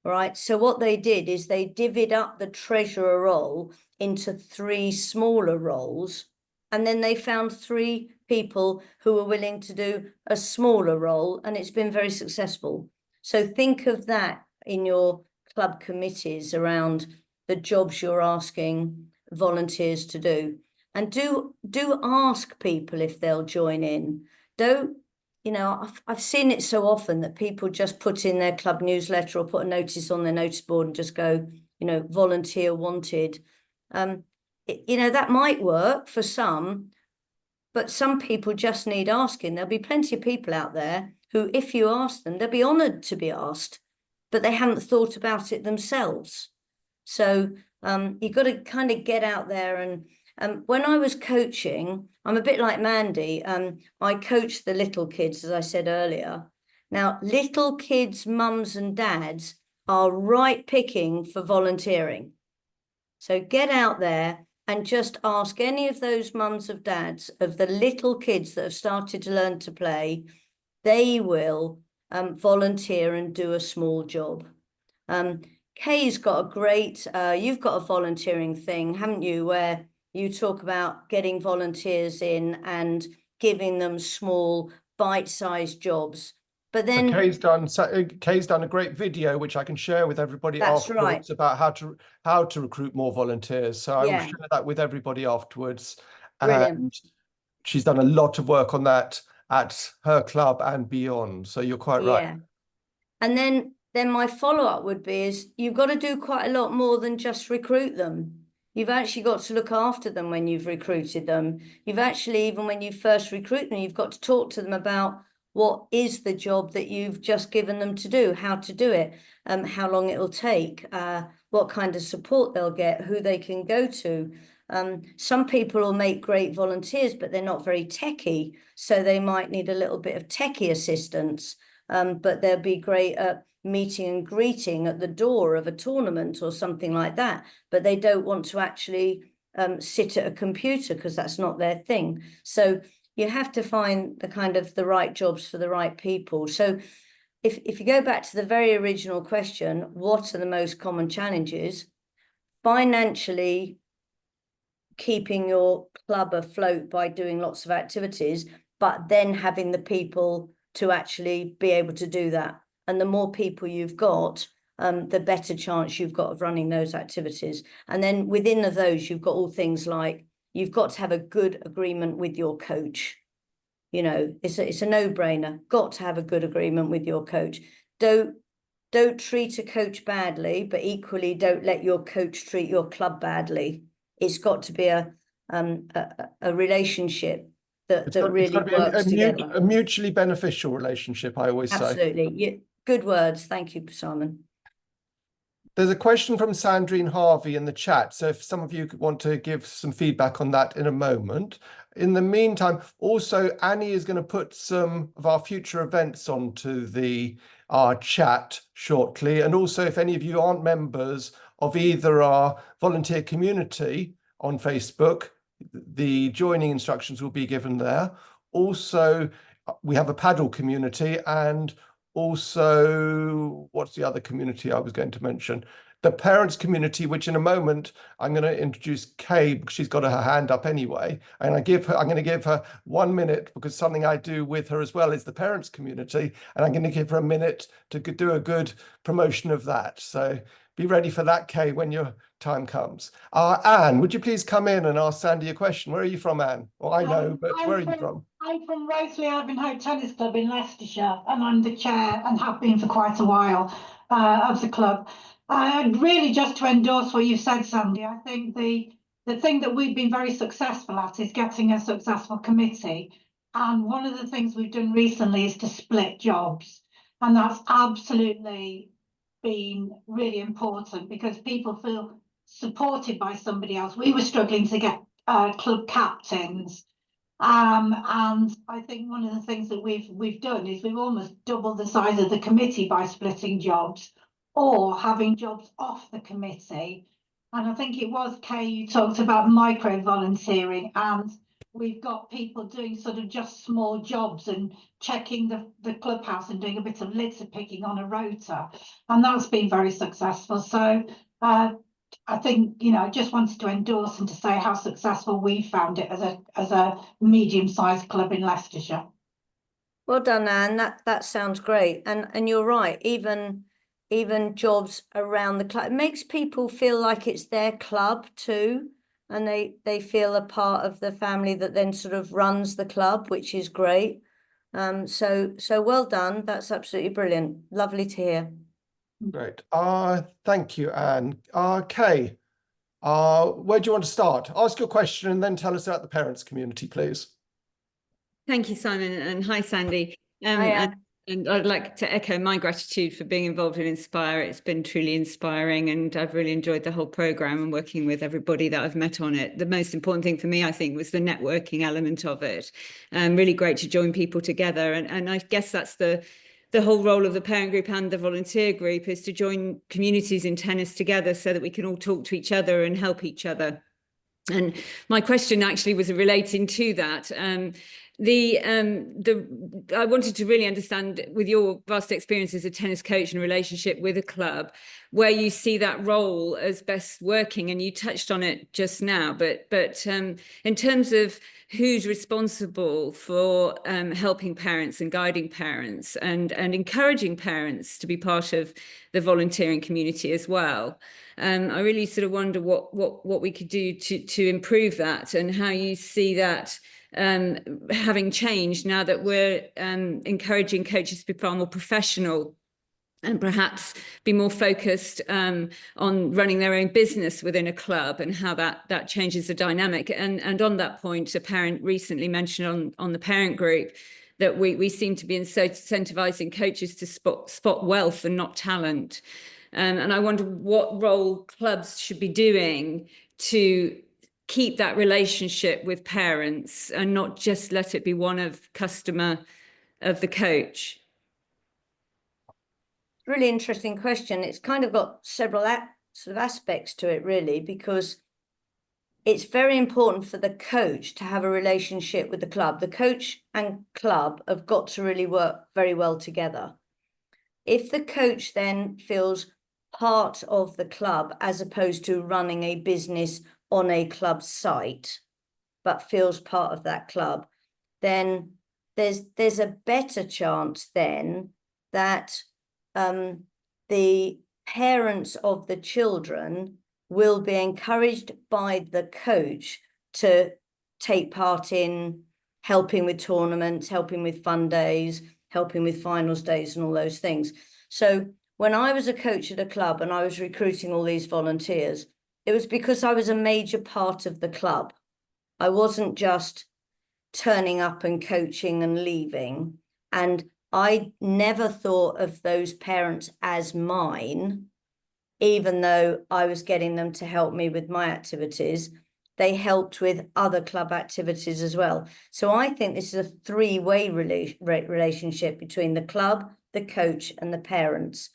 right? So what they did is they divvied up the treasurer role into 3 smaller roles, and then they found 3 people who were willing to do a smaller role, and it's been very successful. So think of that in your club committees around the jobs you're asking volunteers to do. And do ask people if they'll join in. Don't, you know, I've seen it so often that people just put in their club newsletter or put a notice on their notice board and just go, you know, volunteer wanted. You know, that might work for some, but some people just need asking. There'll be plenty of people out there who, if you ask them, they'll be honoured to be asked, but they haven't thought about it themselves. So you've got to kind of get out there. And when I was coaching, I'm a bit like Mandy. I coached the little kids, as I said earlier. Now, little kids' mums and dads are right picking for volunteering. So get out there and just ask any of those mums of dads of the little kids that have started to learn to play. They will volunteer and do a small job. Kay's got a great, you've got a volunteering thing, haven't you, where you talk about getting volunteers in and giving them small bite-sized jobs. But then Kay's done a great video which I can share with everybody that's afterwards right. about how to recruit more volunteers. So I will share that with everybody afterwards. Brilliant. And she's done a lot of work on that at her club and beyond. So you're quite right. And then my follow-up would be is you've got to do quite a lot more than just recruit them. You've actually got to look after them when you've recruited them. You've actually, even when you first recruit them, you've got to talk to them about what is the job that you've just given them to do, how to do it, how long it will take, what kind of support they'll get, who they can go to. Some people will make great volunteers, but they're not very techie, so they might need a little bit of techie assistance, but they'll be great at meeting and greeting at the door of a tournament or something like that, but they don't want to actually sit at a computer because that's not their thing. So you have to find the kind of the right jobs for the right people. So if you go back to the very original question, what are the most common challenges? Financially keeping your club afloat by doing lots of activities, but then having the people to actually be able to do that. And the more people you've got, the better chance you've got of running those activities. And then within those, you've got all things like you've got to have a good agreement with your coach. You know, it's a no-brainer. Got to have a good agreement with your coach. Don't treat a coach badly, but equally don't let your coach treat your club badly. It's got to be a relationship that really works together. A mutually beneficial relationship, I always say. Absolutely. Good words. Thank you, Simon. There's a question from Sandrine Harvey in the chat. So if some of you want to give some feedback on that in a moment. In the meantime, also Annie is going to put some of our future events onto our chat shortly. And also, if any of you aren't members of either our volunteer community on Facebook, the joining instructions will be given there. Also, we have a paddle community, and also, what's the other community I was going to mention? The parents community, which in a moment I'm going to introduce Kay because she's got her hand up anyway, and I'm going to give her 1 minute because something I do with her as well is the parents community, and I'm going to give her a minute to do a good promotion of that. So be ready for that, Kay, when your time comes. Anne, would you please come in and ask Sandy a question? Where are you from, Anne? Well, I know, but where are you from? I'm from Roseley Ivanhoe Tennis Club in Leicestershire, and I'm the chair and have been for quite a while of the club. Really just to endorse what you said, Sandy, I think the thing that we've been very successful at is getting a successful committee. And one of the things we've done recently is to split jobs. And that's absolutely been really important because people feel supported by somebody else. We were struggling to get club captains, And I think one of the things that we've done is we've almost doubled the size of the committee by splitting jobs or having jobs off the committee. And I think it was Kay, you talked about micro volunteering, and we've got people doing sort of just small jobs and checking the clubhouse and doing a bit of litter picking on a rota, and that's been very successful. So I think, you know, I just wanted to endorse and to say how successful we found it as a medium-sized club in Leicestershire. Well done, Anne. That sounds great. And you're right, even jobs around the club, it makes people feel like it's their club too. And they feel a part of the family that then sort of runs the club, which is great. So well done. That's absolutely brilliant. Lovely to hear. Great. Thank you, Anne. Kay, where do you want to start? Ask your question and then tell us about the parents community, please. Thank you, Simon, and hi, Sandy. Hiya. And I'd like to echo my gratitude for being involved in Inspire. It's been truly inspiring, and I've really enjoyed the whole programme and working with everybody that I've met on it. The most important thing for me, I think, was the networking element of it. Really great to join people together. And I guess that's the whole role of the parent group and the volunteer group, is to join communities in tennis together so that we can all talk to each other and help each other. And my question actually was relating to that. I wanted to really understand, with your vast experience as a tennis coach and relationship with a club, where you see that role as best working. And you touched on it just now, but in terms of who's responsible for helping parents and guiding parents and encouraging parents to be part of the volunteering community as well. I really sort of wonder what we could do to improve that, and how you see that having changed now that we're encouraging coaches to be far more professional and perhaps be more focused on running their own business within a club, and how that changes the dynamic. And on that point, a parent recently mentioned on the parent group that we seem to be incentivizing coaches to spot wealth and not talent. And I wonder what role clubs should be doing to keep that relationship with parents and not just let it be one of customer of the coach. Really interesting question. It's kind of got several sort of aspects to it, really, because it's very important for the coach to have a relationship with the club. The coach and club have got to really work very well together. If the coach then feels part of the club as opposed to running a business on a club site, but feels part of that club, then there's a better chance then that the parents of the children will be encouraged by the coach to take part in helping with tournaments, helping with fun days, helping with finals days and all those things. So when I was a coach at a club and I was recruiting all these volunteers, it was because I was a major part of the club. I wasn't just turning up and coaching and leaving. And I never thought of those parents as mine, even though I was getting them to help me with my activities. They helped with other club activities as well. So I think this is a three-way relationship between the club, the coach, and the parents.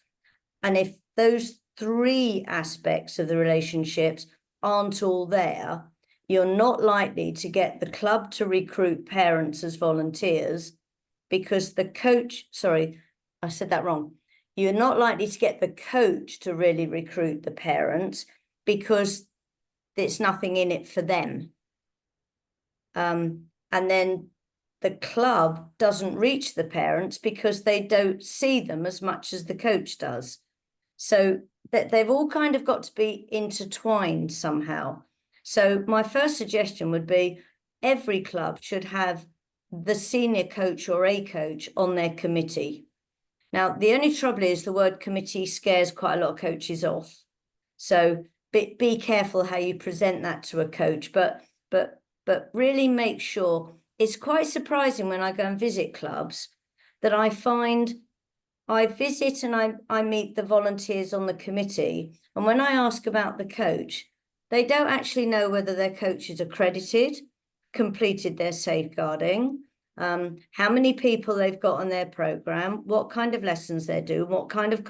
And if those three aspects of the relationships aren't all there, you're not likely to get the club to recruit parents as volunteers, because the coach, sorry, I said that wrong. You're not likely to get the coach to really recruit the parents because there's nothing in it for them. And then the club doesn't reach the parents because they don't see them as much as the coach does. So that they've all kind of got to be intertwined somehow. So my first suggestion would be every club should have the senior coach or a coach on their committee. Now, the only trouble is the word committee scares quite a lot of coaches off. So be careful how you present that to a coach, but really make sure. It's quite surprising when I go and visit clubs that I find I visit and I meet the volunteers on the committee. And when I ask about the coach, they don't actually know whether their coach is accredited, completed their safeguarding, how many people they've got on their program, what kind of lessons they're doing, what kind of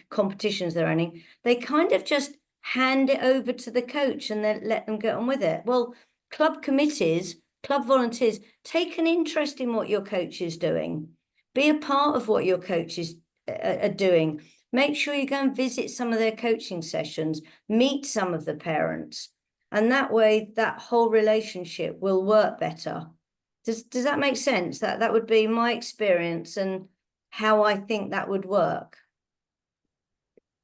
competitions they're running. They kind of just hand it over to the coach and then let them get on with it. Well, club committees, club volunteers, take an interest in what your coach is doing. Be a part of what your coaches are doing. Make sure you go and visit some of their coaching sessions, meet some of the parents, and that way that whole relationship will work better. Does that make sense? That would be my experience and how I think that would work.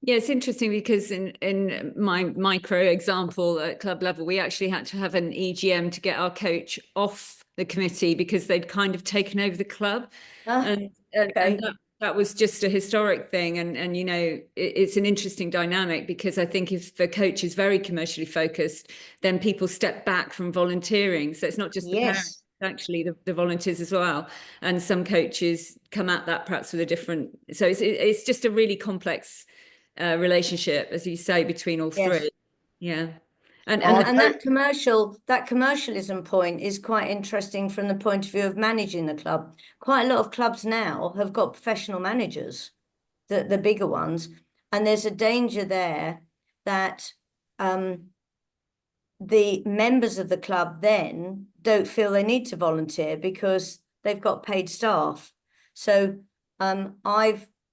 Yeah, it's interesting because in my micro example at club level, we actually had to have an EGM to get our coach off the committee because they'd kind of taken over the club. And that was just a historic thing. And you know, it's an interesting dynamic because I think if the coach is very commercially focused, then people step back from volunteering. So it's not just the parents, actually the volunteers as well. And some coaches come at that perhaps with a different, so it's just a really complex relationship, as you say, between all three. Yeah. And that commercialism point is quite interesting from the point of view of managing the club. Quite a lot of clubs now have got professional managers, the bigger ones, and there's a danger there that the members of the club then don't feel they need to volunteer because they've got paid staff. So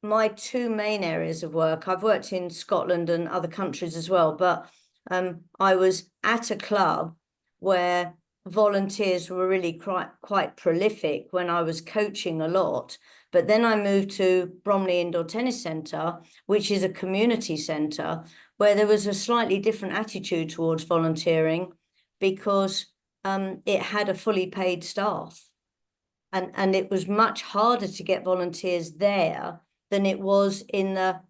my two main areas of work, I've worked in Scotland and other countries as well, but I was at a club where volunteers were really quite prolific when I was coaching a lot. But then I moved to Bromley Indoor Tennis Centre, which is a community centre, where there was a slightly different attitude towards volunteering because it had a fully paid staff. And it was much harder to get volunteers there than it was in the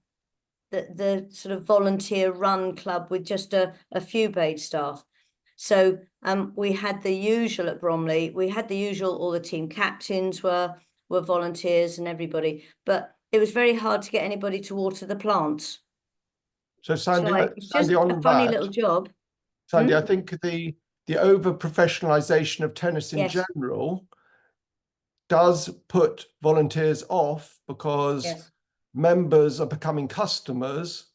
sort of volunteer run club with just a few paid staff. So we had the usual at Bromley. We had the usual, all the team captains were volunteers and everybody, but it was very hard to get anybody to water the plants. So Sandi, it's just a funny little job. Sandi, I think the over professionalization of tennis in general does put volunteers off because members are becoming customers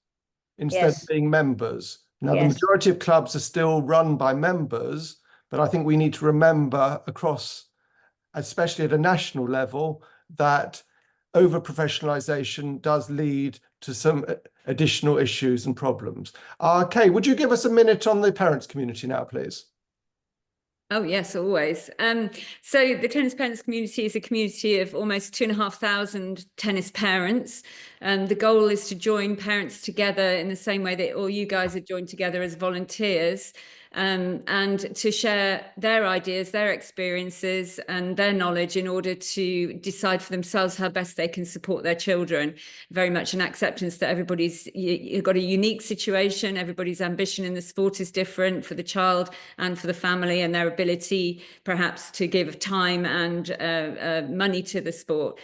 instead of being members. Now, the majority of clubs are still run by members, but I think we need to remember across, especially at a national level, that over-professionalization does lead to some additional issues and problems. Kay, would you give us a minute on the parents community now, please? Oh, yes, always. So the tennis parents community is a community of almost 2,500 tennis parents. The goal is to join parents together in the same way that all you guys are joined together as volunteers, and to share their ideas, their experiences and their knowledge in order to decide for themselves how best they can support their children. Very much an acceptance that you've got a unique situation, everybody's ambition in the sport is different for the child and for the family, and their ability perhaps to give time and money to the sport.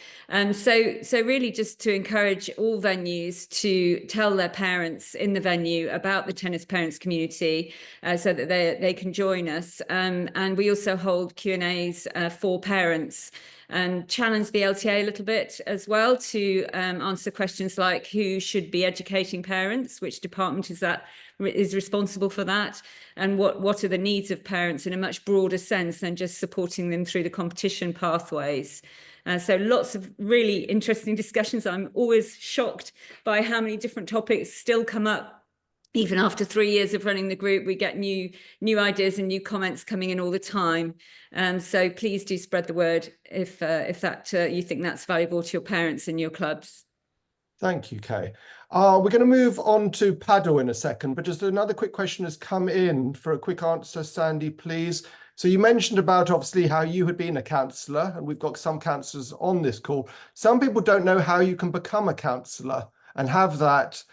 So really just to encourage all venues to tell their parents in the venue about the tennis parents community, so that they can join us. And we also hold Q&As for parents and challenge the LTA a little bit as well to answer questions like who should be educating parents, which department is responsible for that, and what are the needs of parents in a much broader sense than just supporting them through the competition pathways. So lots of really interesting discussions. I'm always shocked by how many different topics still come up. Even after 3 years of running the group, we get new ideas and new comments coming in all the time. So please do spread the word if you think that's valuable to your parents and your clubs. Thank you, Kay. We're going to move on to Padel in a second, but just another quick question has come in for a quick answer, Sandi, please. So you mentioned about obviously how you had been a counsellor, and we've got some counsellors on this call. Some people don't know how you can become a counsellor and have that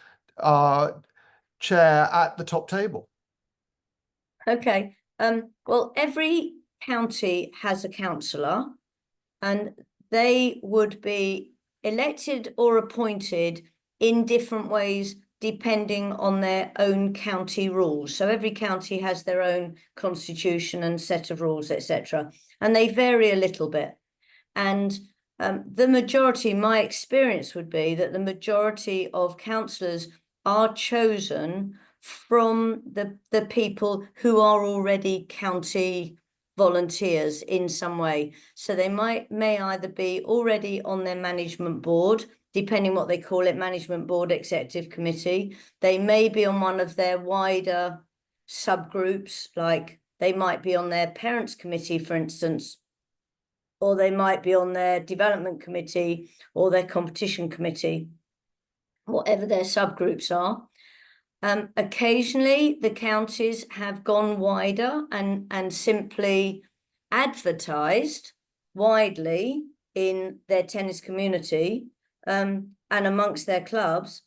chair at the top table. Okay. Well, every county has a councillor, and they would be elected or appointed in different ways depending on their own county rules. So every county has their own constitution and set of rules, etc. And they vary a little bit. And the majority, my experience would be that the majority of councillors are chosen from the people who are already county volunteers in some way. So they may either be already on their management board, depending what they call it, management board, executive committee. They may be on one of their wider subgroups, like they might be on their parents committee, for instance, or they might be on their development committee or their competition committee, whatever their subgroups are. Occasionally, the counties have gone wider and simply advertised widely in their tennis community and amongst their clubs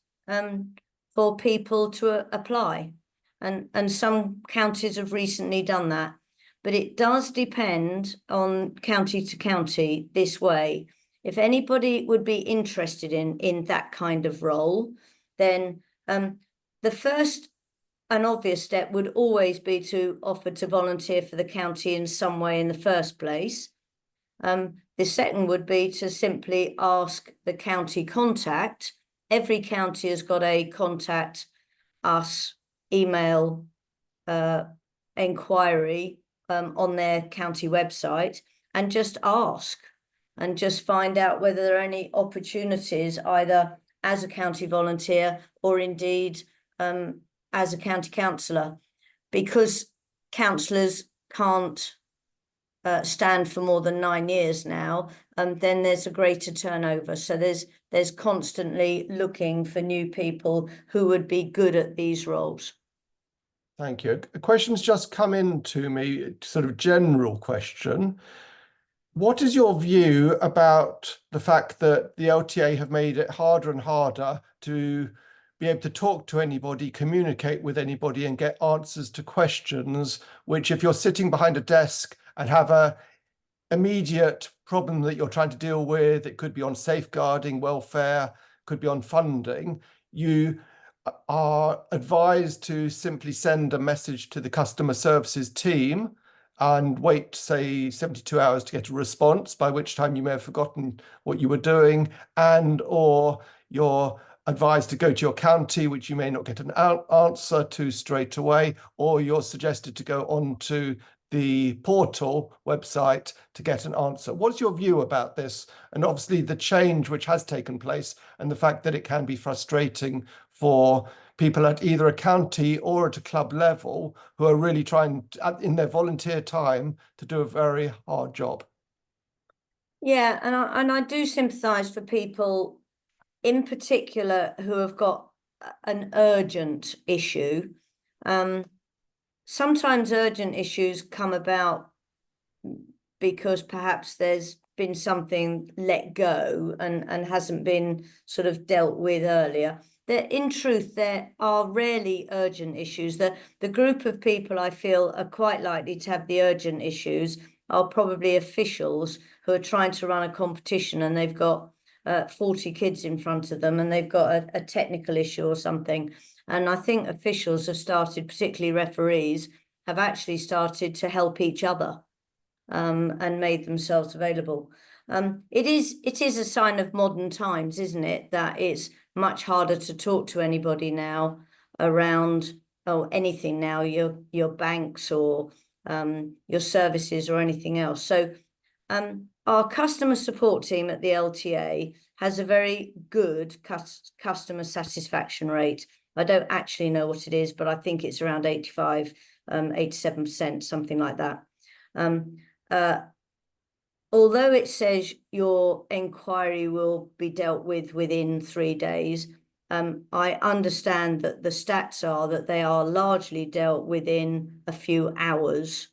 for people to apply. And some counties have recently done that. But it does depend on county to county this way. If anybody would be interested in that kind of role, then the first and obvious step would always be to offer to volunteer for the county in some way in the first place. The second would be to simply ask the county contact. Every county has got a contact us email inquiry on their county website, and just ask and just find out whether there are any opportunities either as a county volunteer or indeed as a county councillor, because councillors can't stand for more than 9 years now, and then there's a greater turnover. So there's constantly looking for new people who would be good at these roles. Thank you. A question's just come in to me, sort of general question. What is your view about the fact that the LTA have made it harder and harder to be able to talk to anybody, communicate with anybody, and get answers to questions, which if you're sitting behind a desk and have a immediate problem that you're trying to deal with, it could be on safeguarding, welfare, could be on funding, you are advised to simply send a message to the customer services team and wait, say, 72 hours to get a response, by which time you may have forgotten what you were doing, and or you're advised to go to your county, which you may not get an answer to straight away, or you're suggested to go on to the portal website to get an answer. What's your view about this? And obviously the change which has taken place and the fact that it can be frustrating for people at either a county or at a club level who are really trying to, in their volunteer time, to do a very hard job. Yeah, and I do sympathise for people in particular who have got an urgent issue. Sometimes urgent issues come about because perhaps there's been something let go and hasn't been sort of dealt with earlier. In truth, there are rarely urgent issues. The group of people I feel are quite likely to have the urgent issues are probably officials who are trying to run a competition and they've got 40 kids in front of them and they've got a technical issue or something. And I think officials have started, particularly referees, have actually started to help each other and made themselves available. It is a sign of modern times, isn't it, that it's much harder to talk to anybody now around anything now, your banks or your services or anything else. So our customer support team at the LTA has a very good customer satisfaction rate. I don't actually know what it is, but I think it's around 85, 87%, something like that. Although it says your inquiry will be dealt with within 3 days, I understand that the stats are that they are largely dealt within a few hours,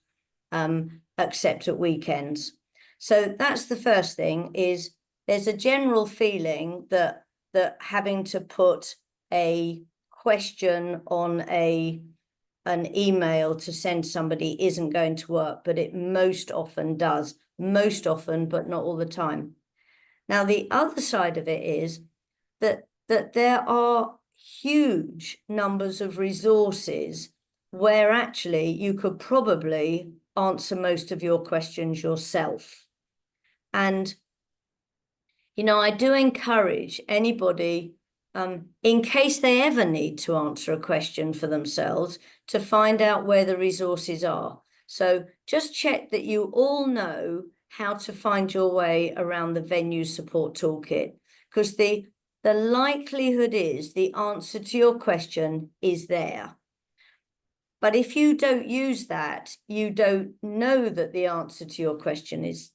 except at weekends. So that's the first thing, is there's a general feeling that having to put a question on an email to send somebody isn't going to work, but it most often does. Most often, but not all the time. Now, the other side of it is that there are huge numbers of resources where actually you could probably answer most of your questions yourself. And, you know, I do encourage anybody, in case they ever need to answer a question for themselves, to find out where the resources are. So just check that you all know how to find your way around the venue support toolkit, because the likelihood is the answer to your question is there. But if you don't use that, you don't know that the answer to your question is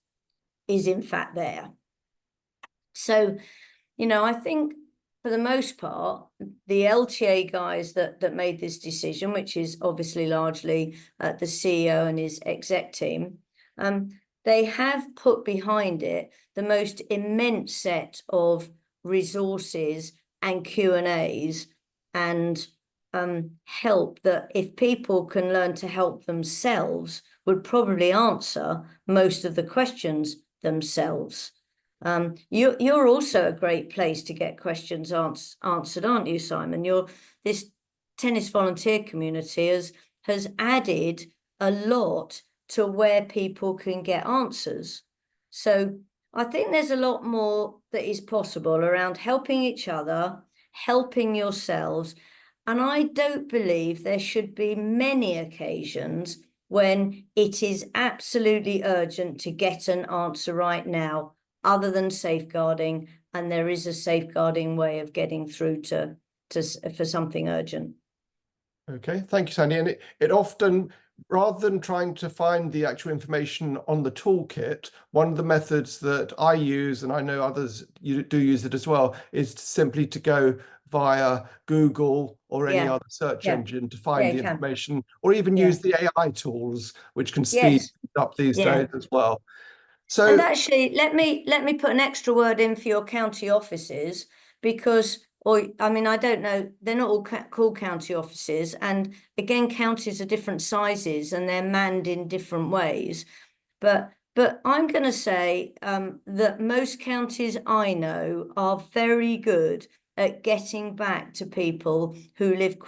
in fact there. So, you know, I think for the most part, the LTA guys that made this decision, which is obviously largely the CEO and his exec team, they have put behind it the most immense set of resources and Q&As and help that, if people can learn to help themselves, would probably answer most of the questions themselves. You're also a great place to get questions answered, aren't you, Simon? This tennis volunteer community has added a lot to where people can get answers. So I think there's a lot more that is possible around helping each other, helping yourselves. And I don't believe there should be many occasions when it is absolutely urgent to get an answer right now, other than safeguarding, and there is a safeguarding way of getting through for something urgent. Okay, thank you, Sandi. And it often, rather than trying to find the actual information on the toolkit, one of the methods that I use, and I know others you do use it as well, is simply to go via Google or any other search engine to find the information, or even use the AI tools, which can speed up these days as well. So, and actually, let me put an extra word in for your county offices, because, I mean, I don't know, they're not all called county offices, and again, counties are different sizes and they're manned in different ways. But I'm going to say that most counties I know are very good at getting back to people who leave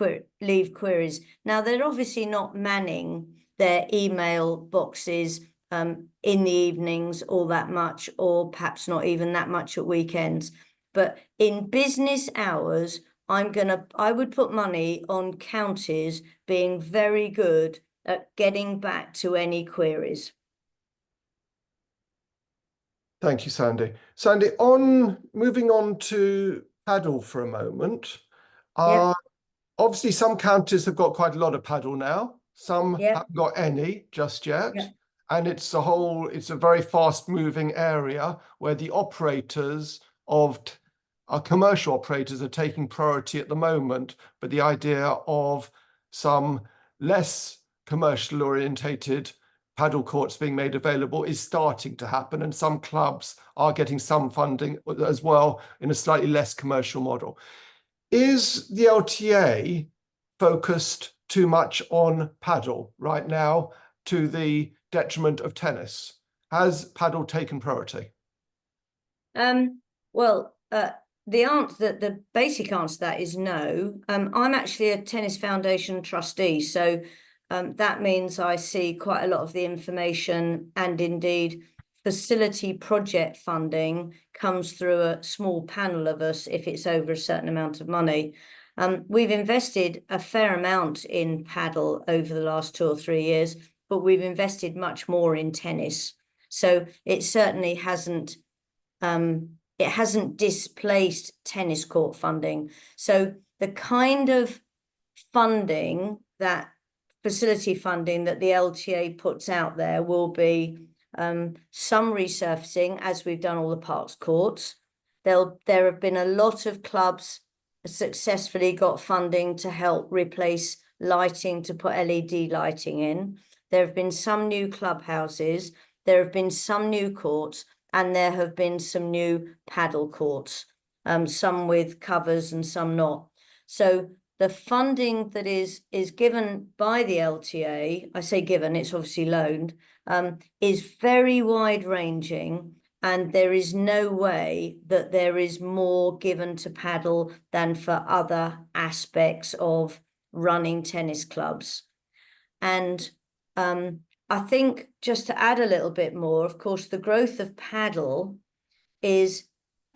queries. Now, they're obviously not manning their email boxes in the evenings all that much, or perhaps not even that much at weekends. But in business hours, I would put money on counties being very good at getting back to any queries. Thank you, Sandi. Sandi, moving on to Padel for a moment. Obviously, some counties have got quite a lot of Padel now. Some haven't got any just yet. And it's a very fast-moving area where the commercial operators are taking priority at the moment, but the idea of some less commercial orientated Padel courts being made available is starting to happen, and some clubs are getting some funding as well in a slightly less commercial model. Is the LTA focused too much on Padel right now to the detriment of tennis? Has Padel taken priority? Well, the basic answer to that is no. I'm actually a Tennis Foundation trustee, so that means I see quite a lot of the information, and indeed facility project funding comes through a small panel of us if it's over a certain amount of money. We've invested a fair amount in Padel over the last 2 or 3 years, but we've invested much more in tennis. So it certainly hasn't displaced tennis court funding. So the kind of funding, that facility funding that the LTA puts out there, will be some resurfacing, as we've done all the parks courts. There have been a lot of clubs successfully got funding to help replace lighting, to put LED lighting in. There have been some new clubhouses, there have been some new courts, and there have been some new Padel courts, some with covers and some not. So the funding that is given by the LTA, I say given, it's obviously loaned, is very wide-ranging, And there is no way that there is more given to paddle than for other aspects of running tennis clubs. And I think, just to add a little bit more, of course, the growth of paddle is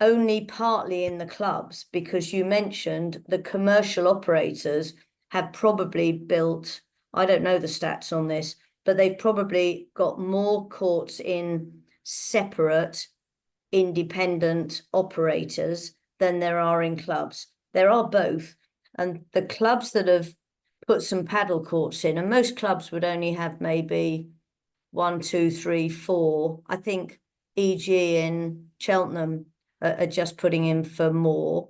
only partly in the clubs, because you mentioned the commercial operators have probably built, I don't know the stats on this, but they've probably got more courts in separate independent operators than there are in clubs. There are both. And the clubs that have put some paddle courts in, and most clubs would only have maybe 1, 2, 3, 4. I think e.g. in Cheltenham are just putting in for more,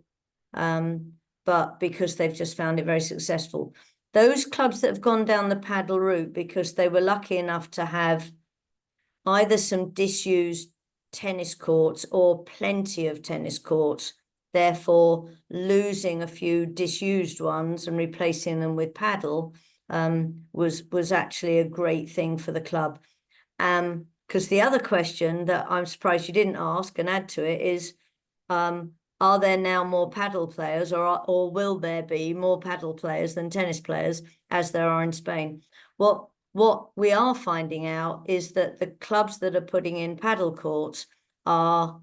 but because they've just found it very successful. Those clubs that have gone down the paddle route because they were lucky enough to have either some disused tennis courts or plenty of tennis courts, therefore losing a few disused ones and replacing them with paddle, was actually a great thing for the club. Because the other question that I'm surprised you didn't ask and add to it is, are there now more paddle players, or will there be more paddle players than tennis players, as there are in Spain? What we are finding out is that the clubs that are putting in paddle courts are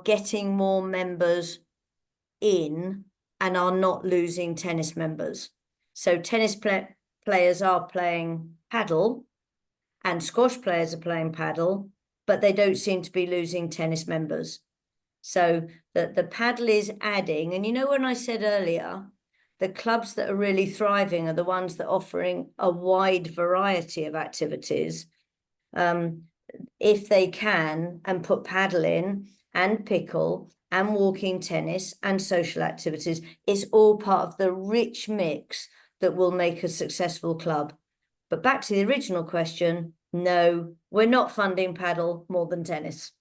getting more members in and are not losing tennis members. So tennis players are playing paddle and squash players are playing paddle, but they don't seem to be losing tennis members. So the paddle is adding. And you know, when I said earlier, the clubs that are really thriving are the ones that are offering a wide variety of activities. If they can, and put paddle in and pickle and walking tennis and social activities, it's all part of the rich mix that will make a successful club. But back to the original question, no, we're not funding paddle more than tennis.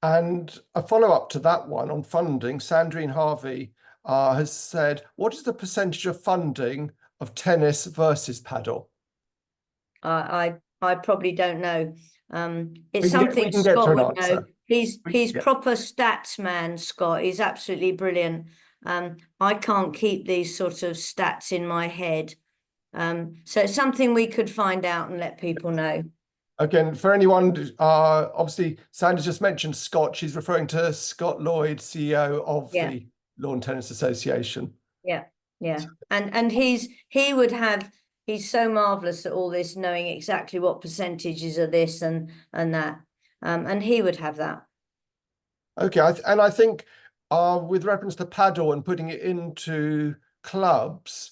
And a follow-up to that one on funding, Sandrine Harvey has said, what is the percentage of funding of tennis versus paddle? I probably don't know. It's something Scott would know. He's proper stats man, Scott. He's absolutely brilliant. I can't keep these sort of stats in my head. So it's something we could find out and let people know. Again, for anyone, obviously, Sandy just mentioned Scott. She's referring to Scott Lloyd, CEO of the Lawn Tennis Association. Yeah. And he's so marvelous at all this, knowing exactly what percentages are this and that. And he would have that. Okay, I think with reference to paddle and putting it into clubs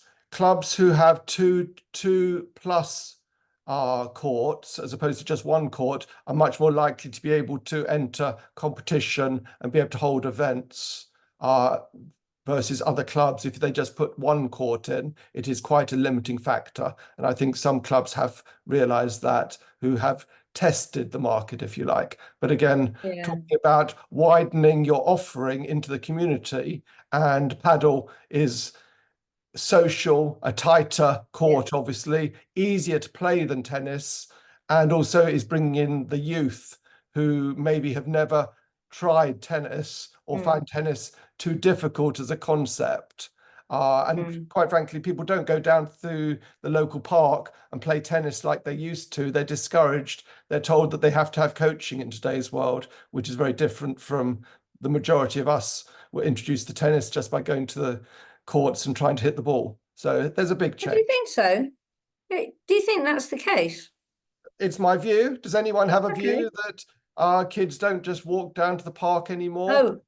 who have two plus courts as opposed to just one court are much more likely to be able to enter competition and be able to hold events versus other clubs. If they just put one court in, it is quite a limiting factor. And I think some clubs have realized that, who have tested the market, if you like. But again, talking about widening your offering into the community, and paddle is social, a tighter court, obviously, easier to play than tennis, and also is bringing in the youth who maybe have never tried tennis or find tennis too difficult as a concept. And quite frankly, people don't go down through the local park and play tennis like they used to. They're discouraged. They're told that they have to have coaching in today's world, which is very different from the majority of us were introduced to tennis just by going to the courts and trying to hit the ball. So there's a big change. Do you think so? Do you think that's the case? It's my view. Does anyone have a view that our kids don't just walk down to the park anymore?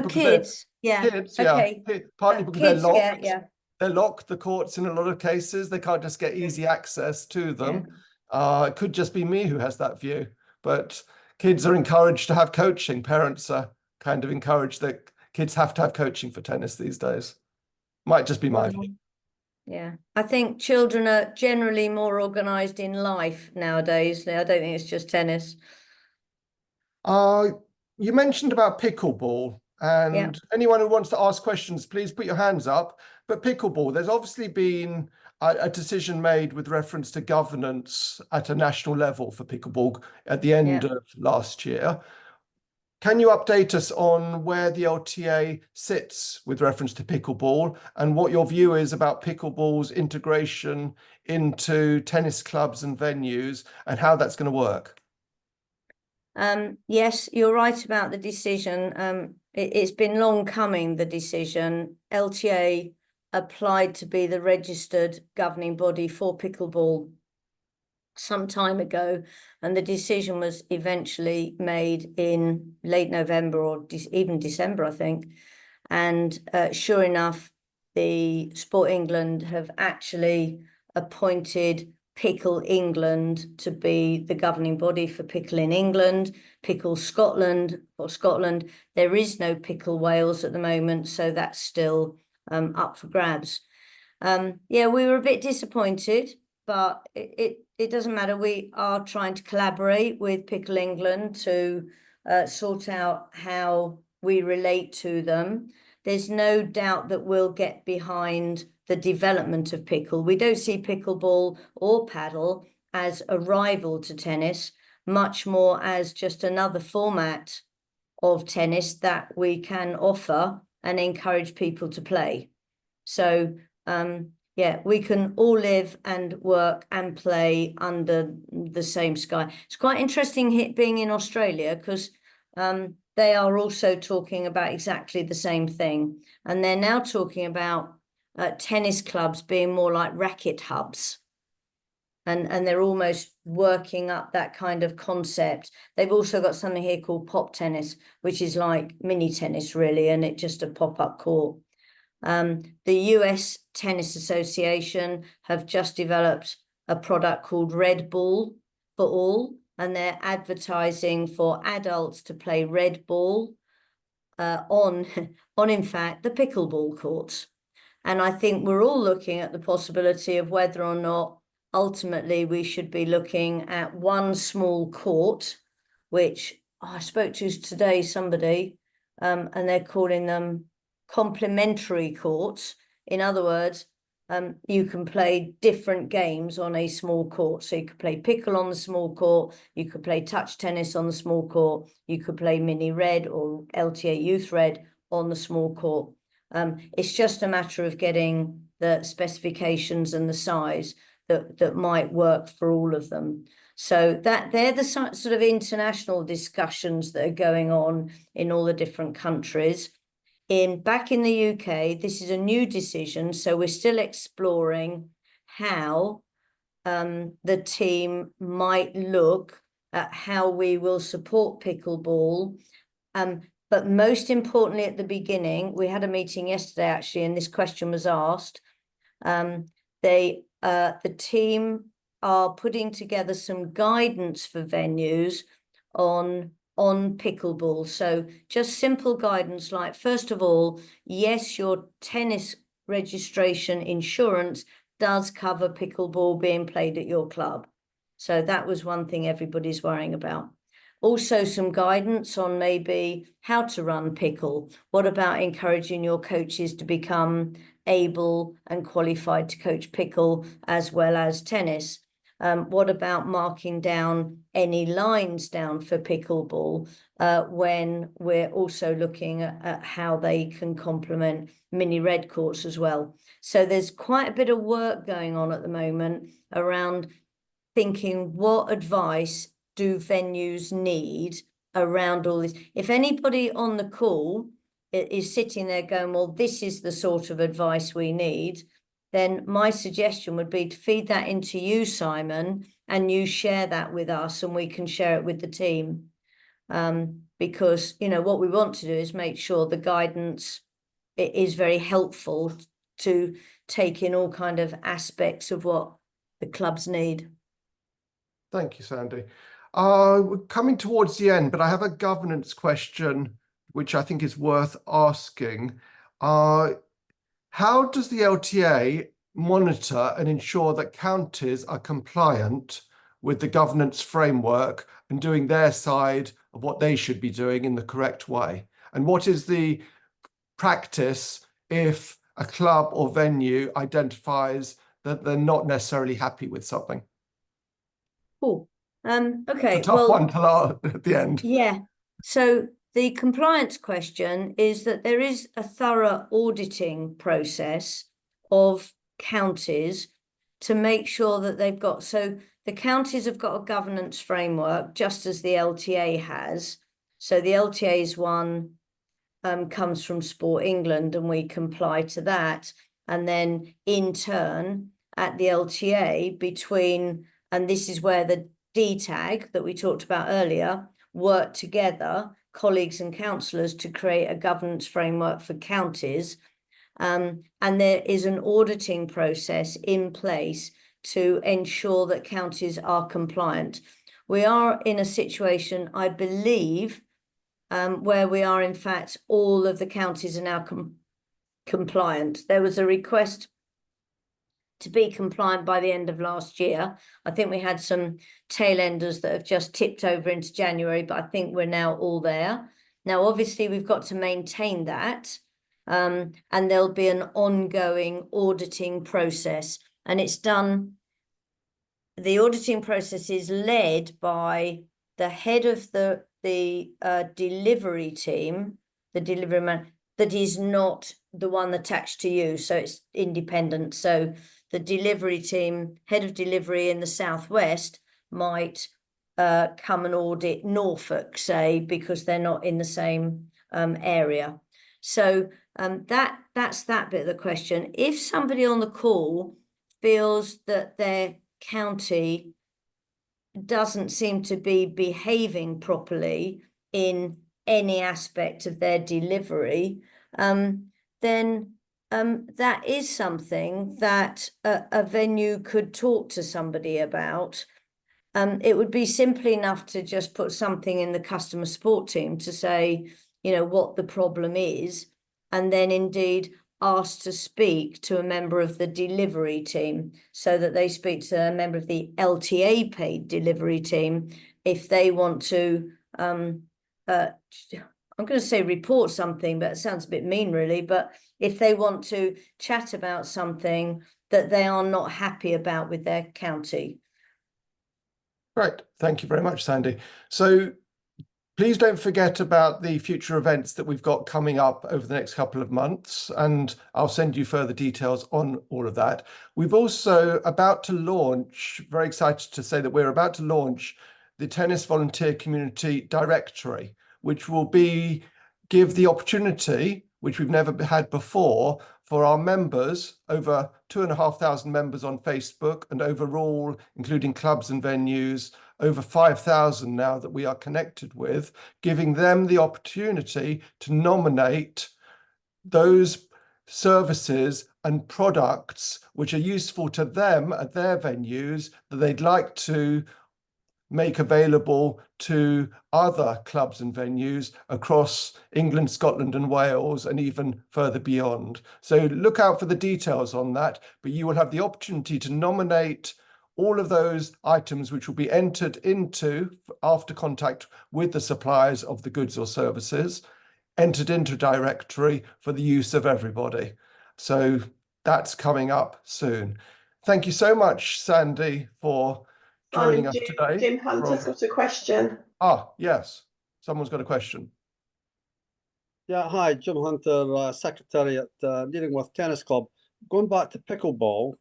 Kids. Kids, okay. Partly because they're locked. Yeah. They're locked, the courts, in a lot of cases. They can't just get easy access to them. It could just be me who has that view. But kids are encouraged to have coaching. Parents are kind of encouraged that kids have to have coaching for tennis these days. Might just be my view. Yeah, I think children are generally more organised in life nowadays. I don't think it's just tennis. You mentioned about pickleball, and anyone who wants to ask questions, please put your hands up. But pickleball, there's obviously been a decision made with reference to governance at a national level for pickleball at the end of last year. can you update us on where the LTA sits with reference to pickleball and what your view is about pickleball's integration into tennis clubs and venues and how that's going to work? Yes, you're right about the decision. It's been long coming, the decision. LTA applied to be the registered governing body for pickleball some time ago, and the decision was eventually made in late November or even December, I think. And sure enough, the Sport England have actually appointed Pickle England to be the governing body for Pickle in England. Pickle Scotland or Scotland, there is no Pickle Wales at the moment, so that's still up for grabs. Yeah, we were a bit disappointed, but it doesn't matter. We are trying to collaborate with Pickle England to sort out how we relate to them. There's no doubt that we'll get behind the development of pickle. We don't see pickleball or paddle as a rival to tennis, much more as just another format of tennis that we can offer and encourage people to play. So yeah, we can all live and work and play under the same sky. It's quite interesting being in Australia because they are also talking about exactly the same thing. And they're now talking about tennis clubs being more like racket hubs. And they're almost working up that kind of concept. They've also got something here called pop tennis, which is like mini tennis, really, and it's just a pop-up court. The US Tennis Association have just developed a product called Red Ball for All, and they're advertising for adults to play red ball on in fact, the pickleball courts. And I think we're all looking at the possibility of whether or not ultimately we should be looking at one small court, which I spoke to today somebody, and they're calling them complementary courts. In other words, you can play different games on a small court. So you could play pickle on the small court, you could play touch tennis on the small court, you could play mini red or LTA youth red on the small court. It's just a matter of getting the specifications and the size that might work for all of them. So that they're the sort of international discussions that are going on in all the different countries. Back in the UK, this is a new decision, so we're still exploring how the team might look at how we will support pickleball. But most importantly, at the beginning, we had a meeting yesterday, actually, and this question was asked. The team are putting together some guidance for venues on pickleball. So just simple guidance like, first of all, yes, your tennis registration insurance does cover pickleball being played at your club. So that was one thing everybody's worrying about. Also some guidance on maybe how to run pickle. What about encouraging your coaches to become able and qualified to coach pickle as well as tennis? What about marking down any lines down for pickleball when we're also looking at how they can complement mini red courts as well? So there's quite a bit of work going on at the moment around thinking what advice do venues need around all this. If anybody on the call is sitting there going, well, this is the sort of advice we need, then my suggestion would be to feed that into you, Simon, and you share that with us and we can share it with the team. Because, you know, what we want to do is make sure the guidance is very helpful to take in all kind of aspects of what the clubs need. Thank you, Sandy. We're coming towards the end, but I have a governance question, which I think is worth asking. How does the LTA monitor and ensure that counties are compliant with the governance framework and doing their side of what they should be doing in the correct way? And what is the practice if a club or venue identifies that they're not necessarily happy with something? Cool. Okay. It's a tough one to at the end. Yeah. So the compliance question is that there is a thorough auditing process of counties to make sure that they've got, so the counties have got a governance framework, just as the LTA has. So the LTA's one comes from Sport England, and we comply to that. And then in turn, at the LTA, between, and this is where the DTAG that we talked about earlier, work together, colleagues and councillors, to create a governance framework for counties. And there is an auditing process in place to ensure that counties are compliant. We are in a situation, I believe, where we are, in fact, all of the counties are now compliant. There was a request to be compliant by the end of last year. I think we had some tail enders that have just tipped over into January, but I think we're now all there. Now, obviously, we've got to maintain that, and there'll be an ongoing auditing process, and it's done. The auditing process is led by the head of the delivery team, the delivery man, that is not the one attached to you, so it's independent. So the delivery team, head of delivery in the Southwest, might come and audit Norfolk, say, because they're not in the same area. So that's that bit of the question. If somebody on the call feels that their county doesn't seem to be behaving properly in any aspect of their delivery, then that is something that a venue could talk to somebody about. It would be simple enough to just put something in the customer support team to say, you know, what the problem is, and then indeed ask to speak to a member of the delivery team, so that they speak to a member of the LTA paid delivery team if they want to, I'm going to say report something, but it sounds a bit mean really, but if they want to chat about something that they are not happy about with their county. Right, thank you very much, Sandy. So please don't forget about the future events that we've got coming up over the next couple of months, and I'll send you further details on all of that. We've also about to launch, very excited to say that we're about to launch the Tennis Volunteer Community Directory, which will give the opportunity, which we've never had before, for our members, over 2,500 members on Facebook, and overall, including clubs and venues, over 5,000 now that we are connected with, giving them the opportunity to nominate those services and products which are useful to them at their venues that they'd like to make available to other clubs and venues across England, Scotland and Wales, and even further beyond. So look out for the details on that, but you will have the opportunity to nominate all of those items which will be entered into, after contact with the suppliers of the goods or services, entered into a directory for the use of everybody. So that's coming up soon. Thank you so much, Sandy, for joining us today. Jim Hunter's got a question. Ah, yes. Someone's got a question. Yeah, hi, Jim Hunter, Secretary at Leadingworth Tennis Club. Going back to pickleball,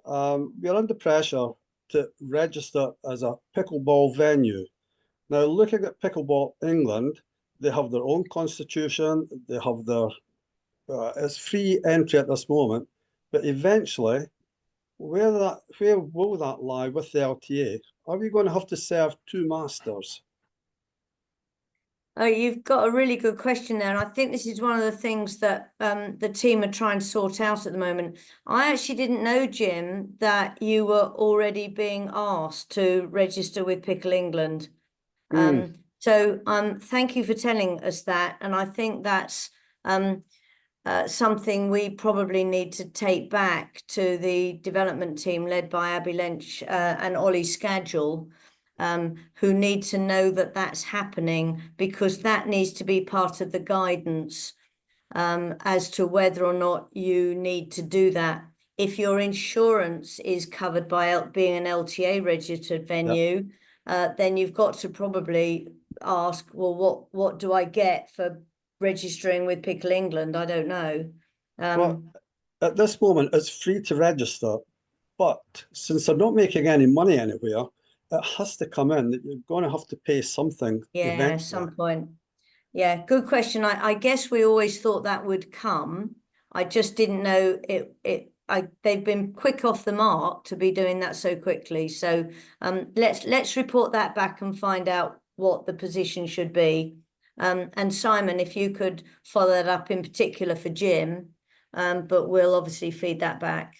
we're under pressure to register as a pickleball venue. Now, looking at Pickleball England, they have their own constitution, they have their, it's free entry at this moment, but eventually, where will that lie with the LTA? Are we going to have to serve two masters? Oh, you've got a really good question there. And I think this is one of the things that the team are trying to sort out at the moment. I actually didn't know, Jim, that you were already being asked to register with Pickle England. So thank you for telling us that. And I think that's something we probably need to take back to the development team led by Abby Lynch and Ollie Scadgel, who need to know that that's happening, because that needs to be part of the guidance as to whether or not you need to do that. If your insurance is covered by being an LTA registered venue, then you've got to probably ask, well, what do I get for registering with Pickle England? I don't know. Well, at this moment, it's free to register, but since they're not making any money anywhere, it has to come in that you're going to have to pay something. Yeah, at some point. Yeah, good question. I guess we always thought that would come. I just didn't know they've been quick off the mark to be doing that so quickly. So let's report that back and find out what the position should be. And Simon, if you could follow that up in particular for Jim, but we'll obviously feed that back.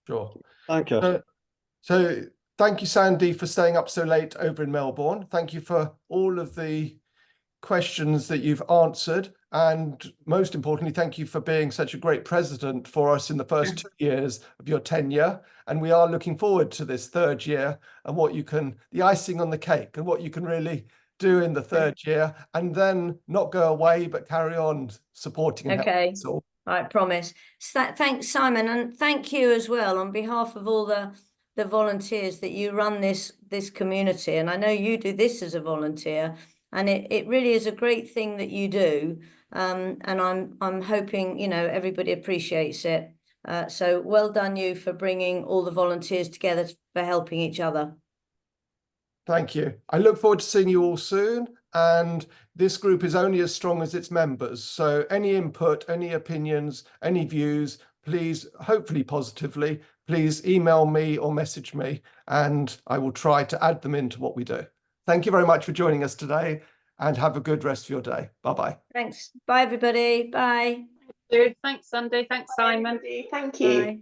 Sure. Thank you. So thank you, Sandi, for staying up so late over in Melbourne. Thank you for all of the questions that you've answered. And most importantly, thank you for being such a great president for us in the first 2 years of your tenure. And we are looking forward to this third year and what you can, the icing on the cake and what you can really do in the third year, and then not go away, but carry on supporting. Okay, I promise. Thanks, Simon, and thank you as well on behalf of all the volunteers that you run this community. And I know you do this as a volunteer, and it really is a great thing that you do. And I'm hoping, you know, everybody appreciates it. So well done you for bringing all the volunteers together for helping each other. Thank you. I look forward to seeing you all soon. And this group is only as strong as its members. So any input, any opinions, any views, please, hopefully positively, please email me or message me, and I will try to add them into what we do. Thank you very much for joining us today, and have a good rest of your day. Bye-bye. Thanks. Bye, everybody. Bye. Thanks, Sandi. Thanks, Simon. Thank you. Bye.